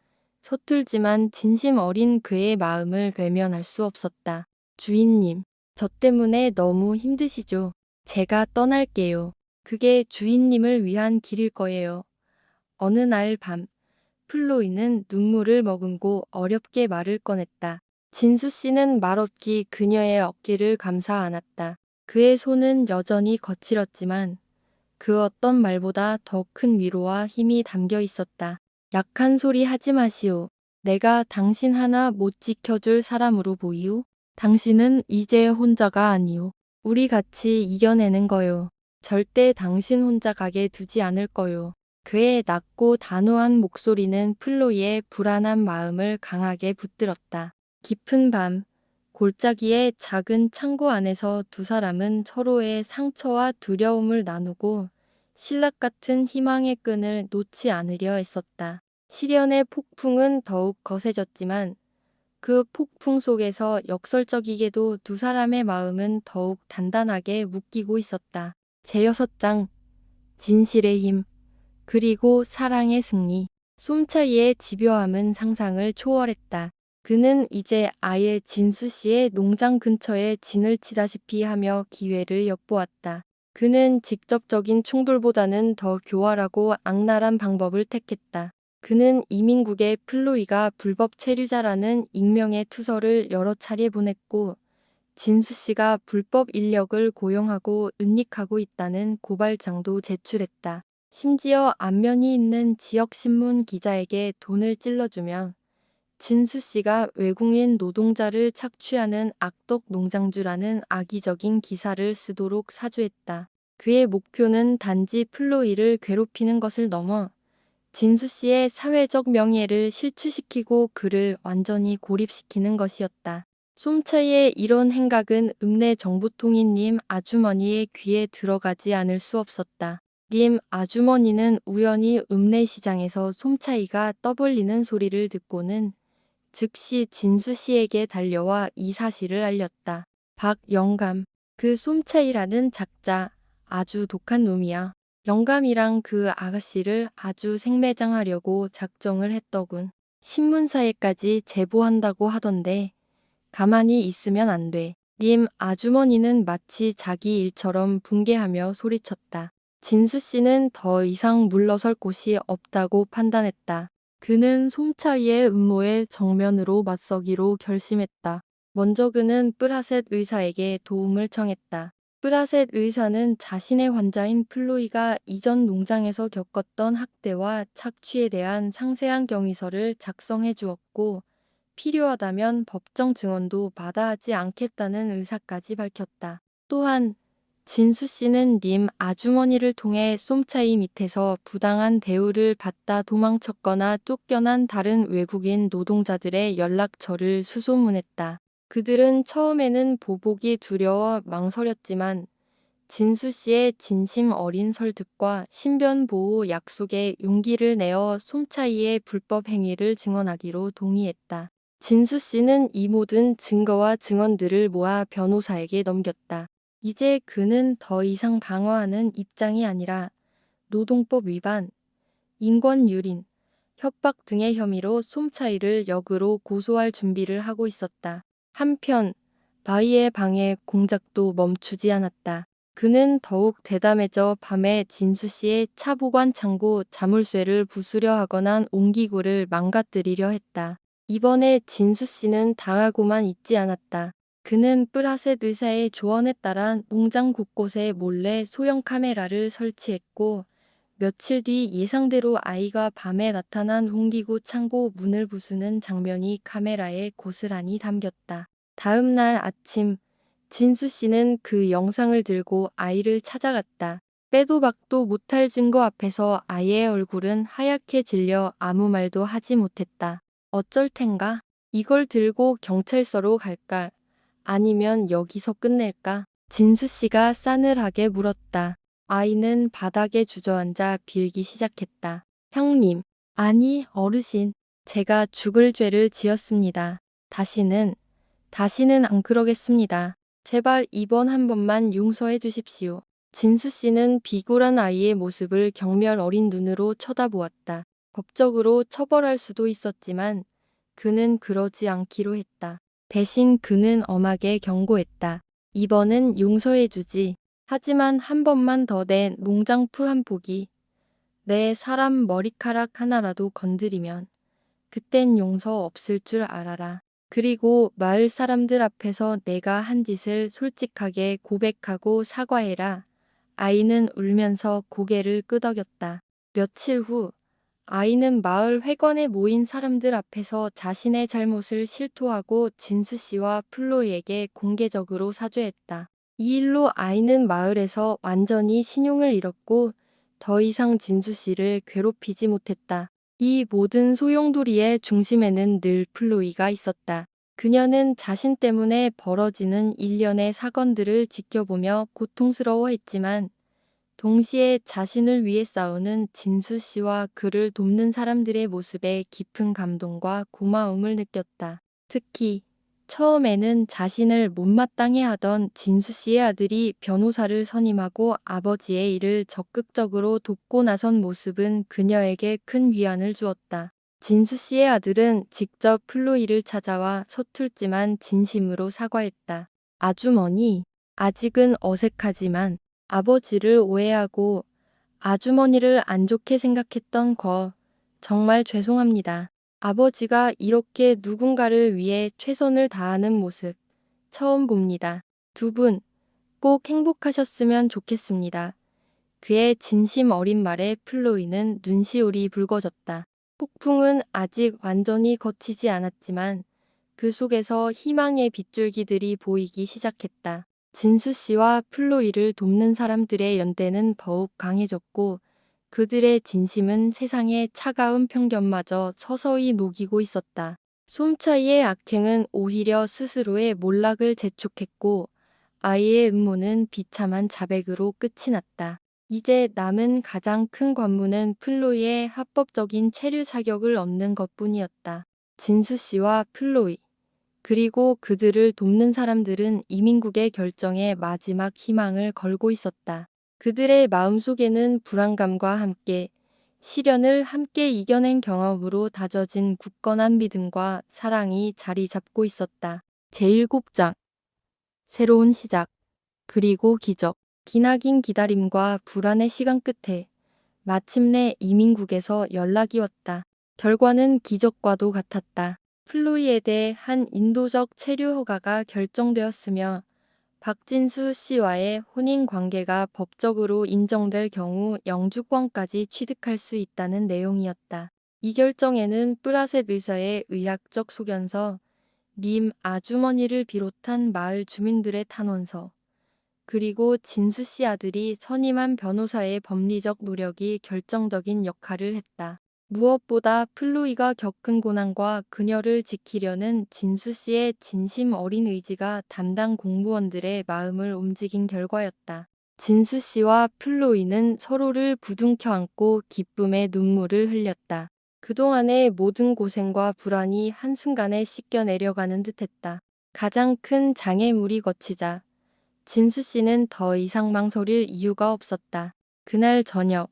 서툴지만 진심 어린 그의 마음을 외면할 수 없었다. 주인님, 저 때문에 너무 힘드시죠? 제가 떠날게요. 그게 주인님을 위한 길일 거예요. 어느 날 밤, 플로이는 눈물을 머금고 어렵게 말을 꺼냈다. 진수 씨는 말없이 그녀의 어깨를 감싸 안았다. 그의 손은 여전히 거칠었지만 그 어떤 말보다 더 큰 위로와 힘이 담겨 있었다. 약한 소리 하지 마시오. 내가 당신 하나 못 지켜줄 사람으로 보이오? 당신은 이제 혼자가 아니오. 우리 같이 이겨내는 거요. 절대 당신 혼자 가게 두지 않을 거요. 그의 낮고 단호한 목소리는 플로이의 불안한 마음을 강하게 붙들었다. 깊은 밤, 골짜기의 작은 창고 안에서 두 사람은 서로의 상처와 두려움을 나누고 신락 같은 희망의 끈을 놓지 않으려 애썼다. 시련의 폭풍은 더욱 거세졌지만 그 폭풍 속에서 역설적이게도 두 사람의 마음은 더욱 단단하게 묶이고 있었다. 제6장 진실의 힘 그리고 사랑의 승리. 솜차이의 집요함은 상상을 초월했다. 그는 이제 아예 진수 씨의 농장 근처에 진을 치다시피 하며 기회를 엿보았다. 그는 직접적인 충돌보다는 더 교활하고 악랄한 방법을 택했다. 그는 이민국의 플로이가 불법 체류자라는 익명의 투서를 여러 차례 보냈고 진수 씨가 불법 인력을 고용하고 은닉하고 있다는 고발장도 제출했다. 심지어 안면이 있는 지역신문 기자에게 돈을 찔러주며 진수 씨가 외국인 노동자를 착취하는 악덕 농장주라는 악의적인 기사를 쓰도록 사주했다. 그의 목표는 단지 플로이를 괴롭히는 것을 넘어 진수 씨의 사회적 명예를 실추시키고 그를 완전히 고립시키는 것이었다. 솜차이의 이런 행각은 읍내 정보통이님 아주머니의 귀에 들어가지 않을 수 없었다. 님 아주머니는 우연히 읍내 시장에서 솜차이가 떠벌리는 소리를 듣고는 즉시 진수 씨에게 달려와 이 사실을 알렸다. 박영감, 그 솜차이라는 작자 아주 독한 놈이야. 영감이랑 그 아가씨를 아주 생매장하려고 작정을 했더군. 신문사에까지 제보한다고 하던데 가만히 있으면 안 돼. 님 아주머니는 마치 자기 일처럼 붕괴하며 소리쳤다. 진수 씨는 더 이상 물러설 곳이 없다고 판단했다. 그는 솜차이의 음모에 정면으로 맞서기로 결심했다. 먼저 그는 프라셋 의사에게 도움을 청했다. 프라셋 의사는 자신의 환자인 플로이가 이전 농장에서 겪었던 학대와 착취에 대한 상세한 경위서를 작성해 주었고 필요하다면 법정 증언도 마다하지 않겠다는 의사까지 밝혔다. 또한 진수 씨는 님 아주머니를 통해 솜차이 밑에서 부당한 대우를 받다 도망쳤거나 쫓겨난 다른 외국인 노동자들의 연락처를 수소문했다. 그들은 처음에는 보복이 두려워 망설였지만 진수 씨의 진심 어린 설득과 신변 보호 약속에 용기를 내어 솜차이의 불법 행위를 증언하기로 동의했다. 진수 씨는 이 모든 증거와 증언들을 모아 변호사에게 넘겼다. 이제 그는 더 이상 방어하는 입장이 아니라 노동법 위반, 인권유린, 협박 등의 혐의로 솜차이를 역으로 고소할 준비를 하고 있었다. 한편 바위의 방해 공작도 멈추지 않았다. 그는 더욱 대담해져 밤에 진수 씨의 차 보관 창고 자물쇠를 부수려 하거나 옹기구를 망가뜨리려 했다. 이번에 진수 씨는 당하고만 있지 않았다. 그는 프라셋 의사의 조언에 따라 농장 곳곳에 몰래 소형 카메라를 설치했고 며칠 뒤 예상대로 아이가 밤에 나타난 홍기구 창고 문을 부수는 장면이 카메라에 고스란히 담겼다. 다음 날 아침 진수 씨는 그 영상을 들고 아이를 찾아갔다. 빼도 박도 못할 증거 앞에서 아이의 얼굴은 하얗게 질려 아무 말도 하지 못했다. 어쩔 텐가? 이걸 들고 경찰서로 갈까? 아니면 여기서 끝낼까? 진수 씨가 싸늘하게 물었다. 아이는 바닥에 주저앉아 빌기 시작했다. 형님, 아니 어르신, 제가 죽을 죄를 지었습니다. 다시는 안 그러겠습니다. 제발 이번 한 번만 용서해 주십시오. 진수 씨는 비굴한 아이의 모습을 경멸 어린 눈으로 쳐다보았다. 법적으로 처벌할 수도 있었지만 그는 그러지 않기로 했다. 대신 그는 엄하게 경고했다. 이번은 용서해 주지. 하지만 한 번만 더 내 농장 풀 한 포기, 내 사람 머리카락 하나라도 건드리면 그땐 용서 없을 줄 알아라. 그리고 마을 사람들 앞에서 내가 한 짓을 솔직하게 고백하고 사과해라. 아이는 울면서 고개를 끄덕였다. 며칠 후 아이는 마을 회관에 모인 사람들 앞에서 자신의 잘못을 실토하고 진수 씨와 플로이에게 공개적으로 사죄했다. 이 일로 아이는 마을에서 완전히 신용을 잃었고 더 이상 진수 씨를 괴롭히지 못했다. 이 모든 소용돌이의 중심에는 늘 플로이가 있었다. 그녀는 자신 때문에 벌어지는 일련의 사건들을 지켜보며 고통스러워했지만 동시에 자신을 위해 싸우는 진수 씨와 그를 돕는 사람들의 모습에 깊은 감동과 고마움을 느꼈다. 특히 처음에는 자신을 못마땅해 하던 진수 씨의 아들이 변호사를 선임하고 아버지의 일을 적극적으로 돕고 나선 모습은 그녀에게 큰 위안을 주었다. 진수 씨의 아들은 직접 플로이를 찾아와 서툴지만 진심으로 사과했다. 아주머니, 아직은 어색하지만 아버지를 오해하고 아주머니를 안 좋게 생각했던 거 정말 죄송합니다. 아버지가 이렇게 누군가를 위해 최선을 다하는 모습 처음 봅니다. 두 분 꼭 행복하셨으면 좋겠습니다. 그의 진심 어린 말에 플로이는 눈시울이 붉어졌다. 폭풍은 아직 완전히 거치지 않았지만 그 속에서 희망의 빗줄기들이 보이기 시작했다. 진수 씨와 플로이를 돕는 사람들의 연대는 더욱 강해졌고 그들의 진심은 세상의 차가운 편견마저 서서히 녹이고 있었다. 솜차이의 악행은 오히려 스스로의 몰락을 재촉했고 아이의 음모는 비참한 자백으로 끝이 났다. 이제 남은 가장 큰 관문은 플로이의 합법적인 체류 자격을 얻는 것뿐이었다. 진수 씨와 플로이 그리고 그들을 돕는 사람들은 이민국의 결정에 마지막 희망을 걸고 있었다. 그들의 마음속에는 불안감과 함께 시련을 함께 이겨낸 경험으로 다져진 굳건한 믿음과 사랑이 자리 잡고 있었다. 제7장 새로운 시작 그리고 기적 기나긴 기다림과 불안의 시간 끝에 마침내 이민국에서 연락이 왔다. 결과는 기적과도 같았다. 플로이에 대해 한 인도적 체류 허가가 결정되었으며 박진수 씨와의 혼인 관계가 법적으로 인정될 경우 영주권까지 취득할 수 있다는 내용이었다. 이 결정에는 프라셋 의사의 의학적 소견서, 림 아주머니를 비롯한 마을 주민들의 탄원서, 그리고 진수 씨 아들이 선임한 변호사의 법리적 노력이 결정적인 역할을 했다. 무엇보다 플로이가 겪은 고난과 그녀를 지키려는 진수 씨의 진심 어린 의지가 담당 공무원들의 마음을 움직인 결과였다. 진수 씨와 플로이는 서로를 부둥켜 안고 기쁨의 눈물을 흘렸다. 그동안의 모든 고생과 불안이 한순간에 씻겨 내려가는 듯했다. 가장 큰 장애물이 거치자 진수 씨는 더 이상 망설일 이유가 없었다. 그날 저녁,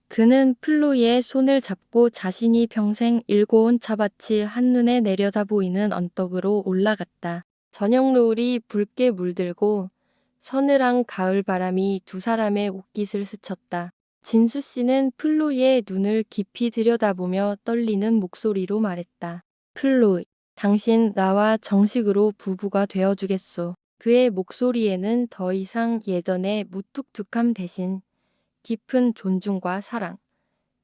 그는 플로이의 손을 잡고 자신이 평생 일궈온 차밭이 한눈에 내려다 보이는 언덕으로 올라갔다. 저녁 노을이 붉게 물들고 서늘한 가을 바람이 두 사람의 옷깃을 스쳤다. 진수 씨는 플로이의 눈을 깊이 들여다보며 떨리는 목소리로 말했다. 플로이, 당신 나와 정식으로 부부가 되어주겠소. 그의 목소리에는 더 이상 예전의 무뚝뚝함 대신 깊은 존중과 사랑,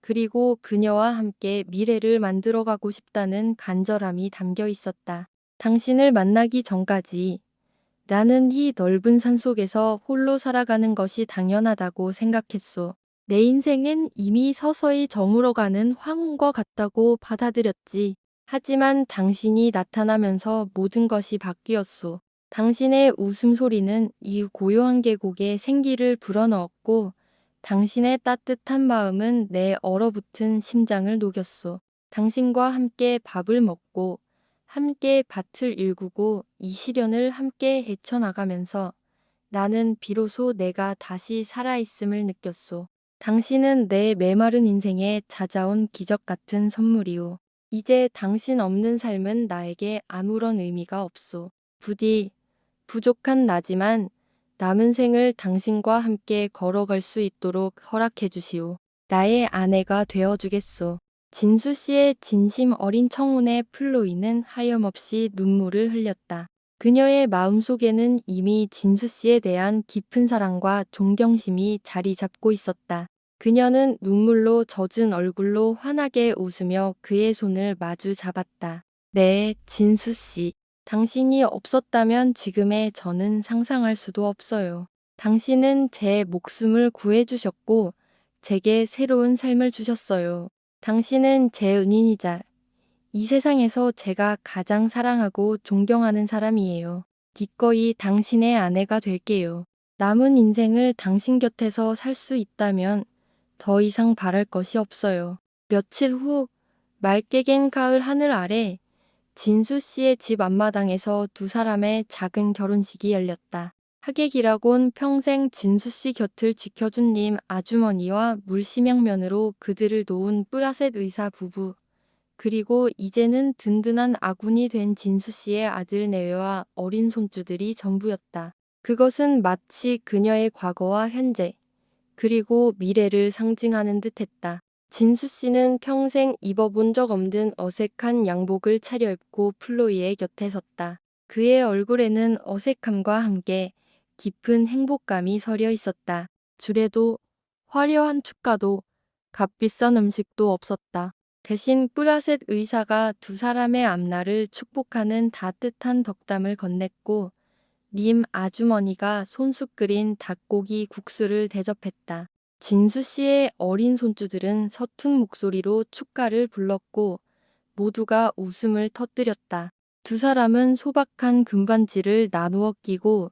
그리고 그녀와 함께 미래를 만들어가고 싶다는 간절함이 담겨 있었다. 당신을 만나기 전까지 나는 이 넓은 산속에서 홀로 살아가는 것이 당연하다고 생각했소. 내 인생은 이미 서서히 저물어가는 황혼과 같다고 받아들였지. 하지만 당신이 나타나면서 모든 것이 바뀌었소. 당신의 웃음소리는 이 고요한 계곡에 생기를 불어넣었고 당신의 따뜻한 마음은 내 얼어붙은 심장을 녹였소. 당신과 함께 밥을 먹고 함께 밭을 일구고 이 시련을 함께 헤쳐나가면서 나는 비로소 내가 다시 살아있음을 느꼈소. 당신은 내 메마른 인생에 찾아온 기적 같은 선물이오. 이제 당신 없는 삶은 나에게 아무런 의미가 없소. 부디 부족한 나지만 남은 생을 당신과 함께 걸어갈 수 있도록 허락해 주시오. 나의 아내가 되어 주겠소. 진수 씨의 진심 어린 청혼에 플로이는 하염없이 눈물을 흘렸다. 그녀의 마음속에는 이미 진수 씨에 대한 깊은 사랑과 존경심이 자리 잡고 있었다. 그녀는 눈물로 젖은 얼굴로 환하게 웃으며 그의 손을 마주 잡았다. 네, 진수 씨. 당신이 없었다면 지금의 저는 상상할 수도 없어요. 당신은 제 목숨을 구해주셨고, 제게 새로운 삶을 주셨어요. 당신은 제 은인이자 이 세상에서 제가 가장 사랑하고 존경하는 사람이에요. 기꺼이 당신의 아내가 될게요. 남은 인생을 당신 곁에서 살 수 있다면 더 이상 바랄 것이 없어요. 며칠 후 맑게 갠 가을 하늘 아래 진수 씨의 집 앞마당에서 두 사람의 작은 결혼식이 열렸다. 하객이라곤 평생 진수 씨 곁을 지켜준 님 아주머니와 물심양면으로 그들을 놓은 뿌라셋 의사 부부, 그리고 이제는 든든한 아군이 된 진수 씨의 아들 내외와 어린 손주들이 전부였다. 그것은 마치 그녀의 과거와 현재, 그리고 미래를 상징하는 듯했다. 진수 씨는 평생 입어본 적 없는 어색한 양복을 차려입고 플로이의 곁에 섰다. 그의 얼굴에는 어색함과 함께 깊은 행복감이 서려 있었다. 줄에도 화려한 축가도 값비싼 음식도 없었다. 대신 뿌라셋 의사가 두 사람의 앞날을 축복하는 따뜻한 덕담을 건넸고 님 아주머니가 손수 끓인 닭고기 국수를 대접했다. 진수 씨의 어린 손주들은 서툰 목소리로 축가를 불렀고 모두가 웃음을 터뜨렸다. 두 사람은 소박한 금반지를 나누어 끼고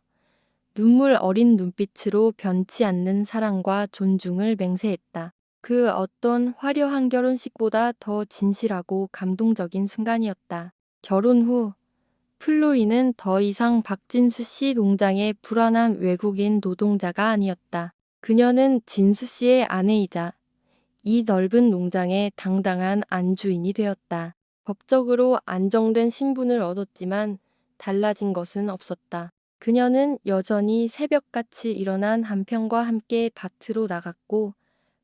눈물 어린 눈빛으로 변치 않는 사랑과 존중을 맹세했다. 그 어떤 화려한 결혼식보다 더 진실하고 감동적인 순간이었다. 결혼 후 플로이는 더 이상 박진수 씨 농장의 불안한 외국인 노동자가 아니었다. 그녀는 진수 씨의 아내이자 이 넓은 농장의 당당한 안주인이 되었다. 법적으로 안정된 신분을 얻었지만 달라진 것은 없었다. 그녀는 여전히 새벽같이 일어난 한편과 함께 밭으로 나갔고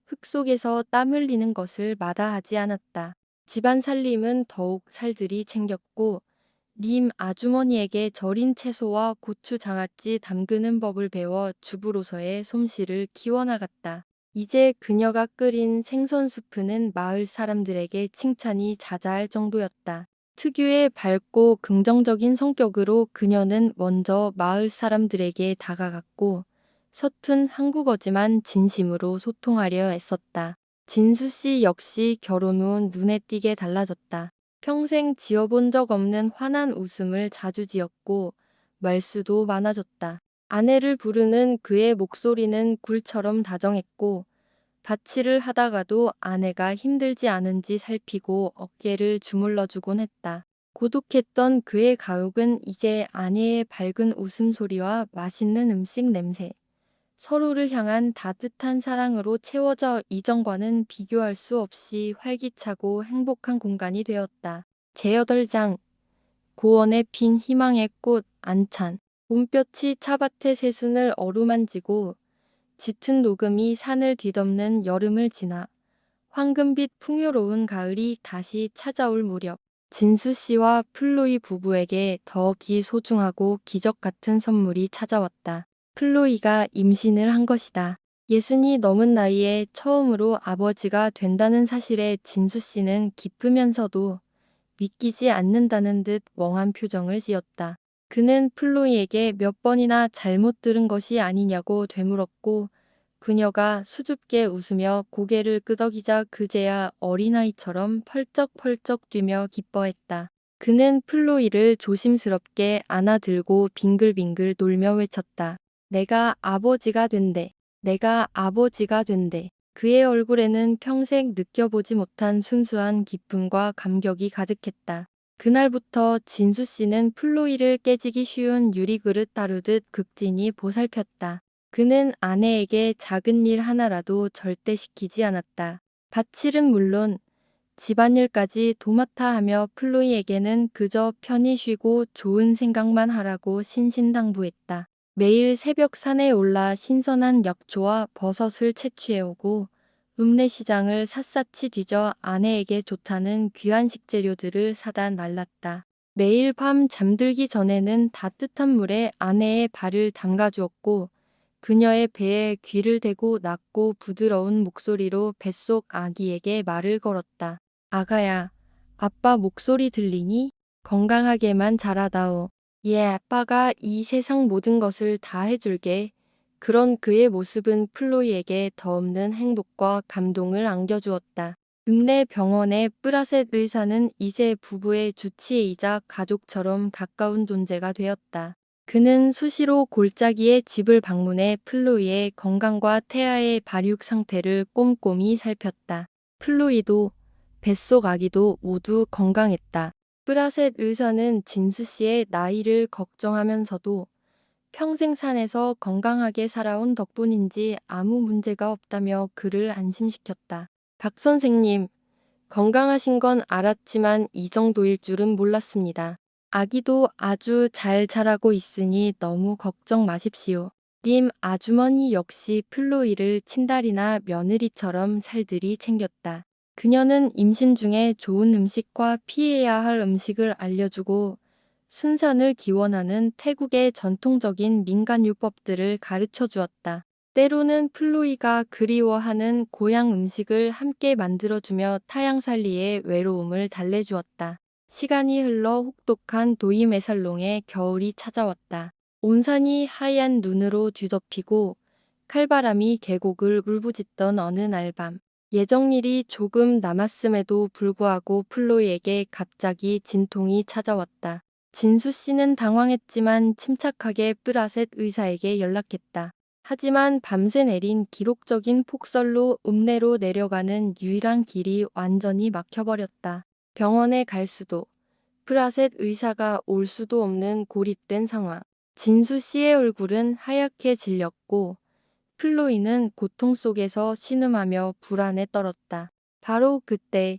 흙 속에서 땀 흘리는 것을 마다하지 않았다. 집안 살림은 더욱 살들이 챙겼고 님 아주머니에게 절인 채소와 고추 장아찌 담그는 법을 배워 주부로서의 솜씨를 키워나갔다. 이제 그녀가 끓인 생선 수프는 마을 사람들에게 칭찬이 자자할 정도였다. 특유의 밝고 긍정적인 성격으로 그녀는 먼저 마을 사람들에게 다가갔고 서툰 한국어지만 진심으로 소통하려 애썼다. 진수 씨 역시 결혼 후 눈에 띄게 달라졌다. 평생 지어본 적 없는 환한 웃음을 자주 지었고 말수도 많아졌다. 아내를 부르는 그의 목소리는 굴처럼 다정했고 밭일을 하다가도 아내가 힘들지 않은지 살피고 어깨를 주물러주곤 했다. 고독했던 그의 가욕은 이제 아내의 밝은 웃음소리와 맛있는 음식 냄새, 서로를 향한 따뜻한 사랑으로 채워져 이전과는 비교할 수 없이 활기차고 행복한 공간이 되었다. 제8장 고원에 핀 희망의 꽃 안찬. 봄볕이 차밭의 새순을 어루만지고 짙은 녹음이 산을 뒤덮는 여름을 지나 황금빛 풍요로운 가을이 다시 찾아올 무렵 진수 씨와 플로이 부부에게 더욱이 소중하고 기적 같은 선물이 찾아왔다. 플로이가 임신을 한 것이다. 60이 넘은 나이에 처음으로 아버지가 된다는 사실에 진수 씨는 기쁘면서도 믿기지 않는다는 듯 멍한 표정을 지었다. 그는 플로이에게 몇 번이나 잘못 들은 것이 아니냐고 되물었고 그녀가 수줍게 웃으며 고개를 끄덕이자 그제야 어린아이처럼 펄쩍펄쩍 뛰며 기뻐했다. 그는 플로이를 조심스럽게 안아들고 빙글빙글 놀며 외쳤다. 내가 아버지가 된대. 내가 아버지가 된대. 그의 얼굴에는 평생 느껴보지 못한 순수한 기쁨과 감격이 가득했다. 그날부터 진수 씨는 플로이를 깨지기 쉬운 유리그릇 다루듯 극진히 보살폈다. 그는 아내에게 작은 일 하나라도 절대 시키지 않았다. 밭일은 물론 집안일까지 도맡아 하며 플로이에게는 그저 편히 쉬고 좋은 생각만 하라고 신신당부했다. 매일 새벽 산에 올라 신선한 약초와 버섯을 채취해오고 읍내시장을 샅샅이 뒤져 아내에게 좋다는 귀한 식재료들을 사다 날랐다. 매일 밤 잠들기 전에는 따뜻한 물에 아내의 발을 담가주었고 그녀의 배에 귀를 대고 낮고 부드러운 목소리로 뱃속 아기에게 말을 걸었다. 아가야, 아빠 목소리 들리니? 건강하게만 자라다오. 예, 아빠가 이 세상 모든 것을 다 해줄게. 그런 그의 모습은 플로이에게 더없는 행복과 감동을 안겨주었다. 읍내 병원의 프라셋 의사는 이세 부부의 주치의이자 가족처럼 가까운 존재가 되었다. 그는 수시로 골짜기의 집을 방문해 플로이의 건강과 태아의 발육 상태를 꼼꼼히 살폈다. 플로이도 뱃속 아기도 모두 건강했다. 프라셋 의사는 진수 씨의 나이를 걱정하면서도 평생 산에서 건강하게 살아온 덕분인지 아무 문제가 없다며 그를 안심시켰다. 박 선생님, 건강하신 건 알았지만 이 정도일 줄은 몰랐습니다. 아기도 아주 잘 자라고 있으니 너무 걱정 마십시오. 님 아주머니 역시 플로이를 친달이나 며느리처럼 살들이 챙겼다. 그녀는 임신 중에 좋은 음식과 피해야 할 음식을 알려주고 순산을 기원하는 태국의 전통적인 민간요법들을 가르쳐 주었다. 때로는 플로이가 그리워하는 고향 음식을 함께 만들어주며 타향살리의 외로움을 달래주었다. 시간이 흘러 혹독한 도이메살롱에 겨울이 찾아왔다. 온 산이 하얀 눈으로 뒤덮이고 칼바람이 계곡을 울부짖던 어느 날 밤. 예정일이 조금 남았음에도 불구하고 플로이에게 갑자기 진통이 찾아왔다. 진수 씨는 당황했지만 침착하게 프라셋 의사에게 연락했다. 하지만 밤새 내린 기록적인 폭설로 읍내로 내려가는 유일한 길이 완전히 막혀버렸다. 병원에 갈 수도, 프라셋 의사가 올 수도 없는 고립된 상황. 진수 씨의 얼굴은 하얗게 질렸고 플로이는 고통 속에서 신음하며 불안에 떨었다. 바로 그때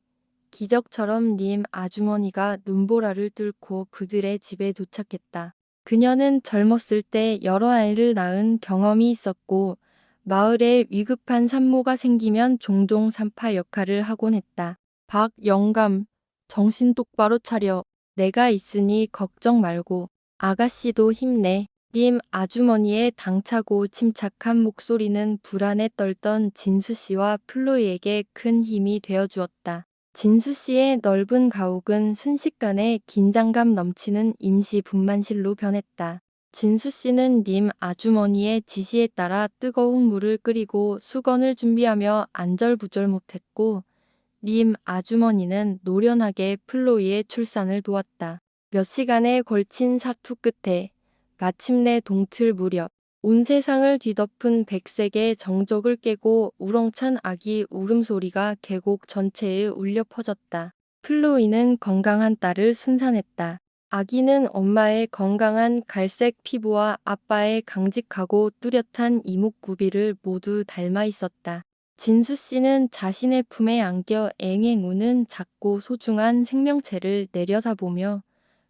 기적처럼 님 아주머니가 눈보라를 뚫고 그들의 집에 도착했다. 그녀는 젊었을 때 여러 아이를 낳은 경험이 있었고 마을에 위급한 산모가 생기면 종종 산파 역할을 하곤 했다. 박 영감, 정신 똑바로 차려. 내가 있으니 걱정 말고. 아가씨도 힘내. 님 아주머니의 당차고 침착한 목소리는 불안에 떨던 진수 씨와 플로이에게 큰 힘이 되어주었다. 진수 씨의 넓은 가옥은 순식간에 긴장감 넘치는 임시 분만실로 변했다. 진수 씨는 님 아주머니의 지시에 따라 뜨거운 물을 끓이고 수건을 준비하며 안절부절 못했고 님 아주머니는 노련하게 플로이의 출산을 도왔다. 몇 시간에 걸친 사투 끝에 마침내 동틀 무렵 온 세상을 뒤덮은 백색의 정적을 깨고 우렁찬 아기 울음소리가 계곡 전체에 울려 퍼졌다. 플로이는 건강한 딸을 순산했다. 아기는 엄마의 건강한 갈색 피부와 아빠의 강직하고 뚜렷한 이목구비를 모두 닮아 있었다. 진수 씨는 자신의 품에 안겨 앵앵 우는 작고 소중한 생명체를 내려다보며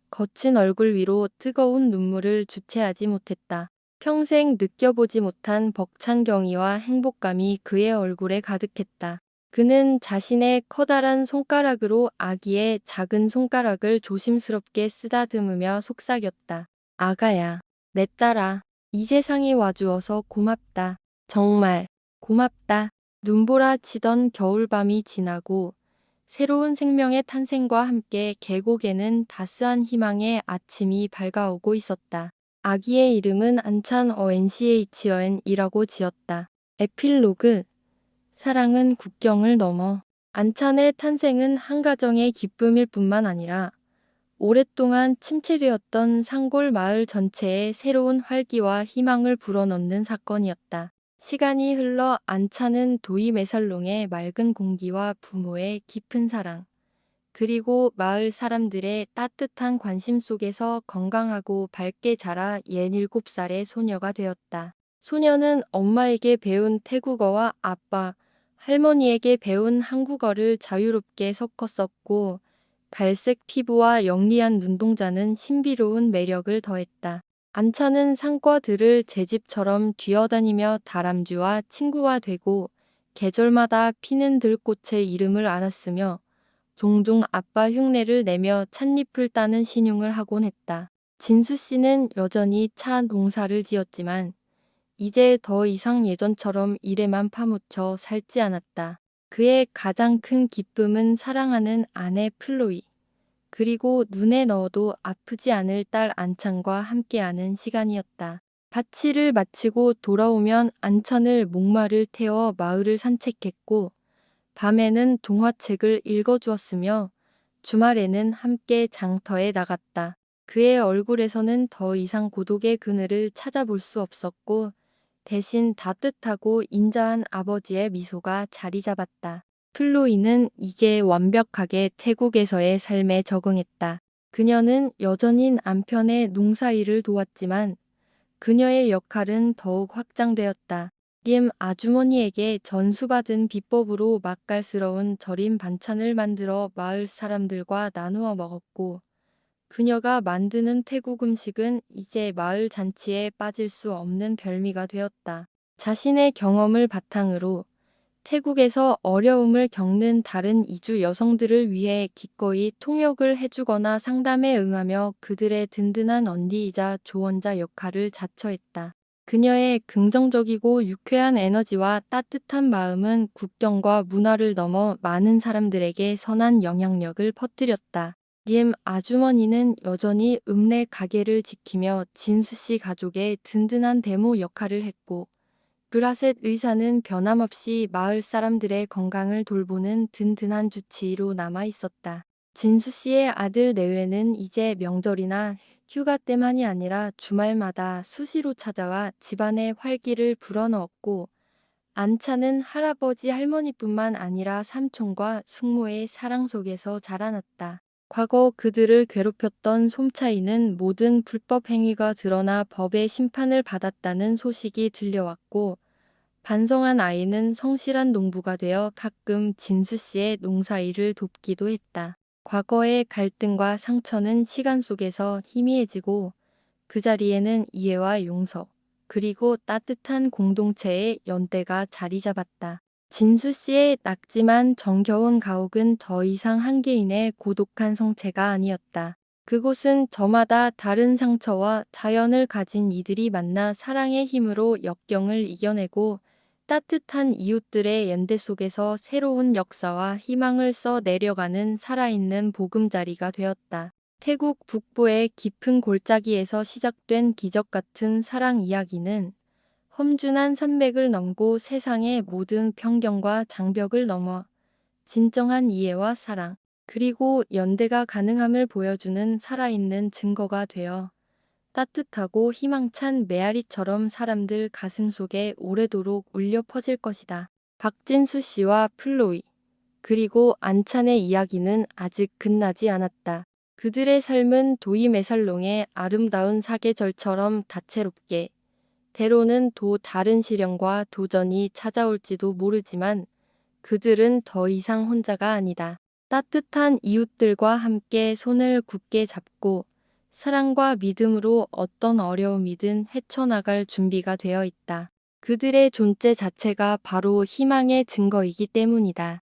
거친 얼굴 위로 뜨거운 눈물을 주체하지 못했다. 평생 느껴보지 못한 벅찬 경의와 행복감이 그의 얼굴에 가득했다. 그는 자신의 커다란 손가락으로 아기의 작은 손가락을 조심스럽게 쓰다듬으며 속삭였다. 아가야, 내 딸아, 이 세상에 와주어서 고맙다. 정말 고맙다. 눈보라 치던 겨울밤이 지나고 새로운 생명의 탄생과 함께 계곡에는 따스한 희망의 아침이 밝아오고 있었다. 아기의 이름은 안찬 어NCH어N이라고 지었다. 에필로그 사랑은 국경을 넘어. 안찬의 탄생은 한 가정의 기쁨일 뿐만 아니라 오랫동안 침체되었던 산골 마을 전체에 새로운 활기와 희망을 불어넣는 사건이었다. 시간이 흘러 안차는 도이메살롱의 맑은 공기와 부모의 깊은 사랑, 그리고 마을 사람들의 따뜻한 관심 속에서 건강하고 밝게 자라 17살의 소녀가 되었다. 소녀는 엄마에게 배운 태국어와 아빠, 할머니에게 배운 한국어를 자유롭게 섞었었고 갈색 피부와 영리한 눈동자는 신비로운 매력을 더했다. 안차는 산과들을 제 집처럼 뛰어다니며 다람쥐와 친구가 되고 계절마다 피는 들꽃의 이름을 알았으며 종종 아빠 흉내를 내며 찻잎을 따는 신용을 하곤 했다. 진수 씨는 여전히 차 농사를 지었지만 이제 더 이상 예전처럼 일에만 파묻혀 살지 않았다. 그의 가장 큰 기쁨은 사랑하는 아내 플로이, 그리고 눈에 넣어도 아프지 않을 딸 안찬과 함께하는 시간이었다. 파치를 마치고 돌아오면 안찬을 목마를 태워 마을을 산책했고, 밤에는 동화책을 읽어주었으며, 주말에는 함께 장터에 나갔다. 그의 얼굴에서는 더 이상 고독의 그늘을 찾아볼 수 없었고, 대신 따뜻하고 인자한 아버지의 미소가 자리 잡았다. 플로이는 이제 완벽하게 태국에서의 삶에 적응했다. 그녀는 여전히 남편의 농사일을 도왔지만 그녀의 역할은 더욱 확장되었다. 림 아주머니에게 전수받은 비법으로 맛깔스러운 절임 반찬을 만들어 마을 사람들과 나누어 먹었고, 그녀가 만드는 태국 음식은 이제 마을 잔치에 빠질 수 없는 별미가 되었다. 자신의 경험을 바탕으로 태국에서 어려움을 겪는 다른 이주 여성들을 위해 기꺼이 통역을 해주거나 상담에 응하며 그들의 든든한 언니이자 조언자 역할을 자처했다. 그녀의 긍정적이고 유쾌한 에너지와 따뜻한 마음은 국경과 문화를 넘어 많은 사람들에게 선한 영향력을 퍼뜨렸다. 림 아주머니는 여전히 읍내 가게를 지키며 진수 씨 가족의 든든한 대모 역할을 했고, 브라셋 의사는 변함없이 마을 사람들의 건강을 돌보는 든든한 주치의로 남아 있었다. 진수 씨의 아들 내외는 이제 명절이나 휴가 때만이 아니라 주말마다 수시로 찾아와 집안의 활기를 불어넣었고, 안차는 할아버지 할머니뿐만 아니라 삼촌과 숙모의 사랑 속에서 자라났다. 과거 그들을 괴롭혔던 솜차이는 모든 불법 행위가 드러나 법의 심판을 받았다는 소식이 들려왔고, 반성한 아이는 성실한 농부가 되어 가끔 진수 씨의 농사일을 돕기도 했다. 과거의 갈등과 상처는 시간 속에서 희미해지고, 그 자리에는 이해와 용서, 그리고 따뜻한 공동체의 연대가 자리 잡았다. 진수 씨의 낙지만 정겨운 가옥은 더 이상 한 개인의 고독한 성체가 아니었다. 그곳은 저마다 다른 상처와 자연을 가진 이들이 만나 사랑의 힘으로 역경을 이겨내고, 따뜻한 이웃들의 연대 속에서 새로운 역사와 희망을 써 내려가는 살아있는 보금자리가 되었다. 태국 북부의 깊은 골짜기에서 시작된 기적 같은 사랑 이야기는 험준한 산맥을 넘고 세상의 모든 편견과 장벽을 넘어 진정한 이해와 사랑, 그리고 연대가 가능함을 보여주는 살아있는 증거가 되어 따뜻하고 희망찬 메아리처럼 사람들 가슴 속에 오래도록 울려 퍼질 것이다. 박진수 씨와 플로이, 그리고 안찬의 이야기는 아직 끝나지 않았다. 그들의 삶은 도이메살롱의 아름다운 사계절처럼 다채롭게, 때로는 또 다른 시련과 도전이 찾아올지도 모르지만 그들은 더 이상 혼자가 아니다. 따뜻한 이웃들과 함께 손을 굳게 잡고 사랑과 믿음으로 어떤 어려움이든 헤쳐나갈 준비가 되어 있다. 그들의 존재 자체가 바로 희망의 증거이기 때문이다.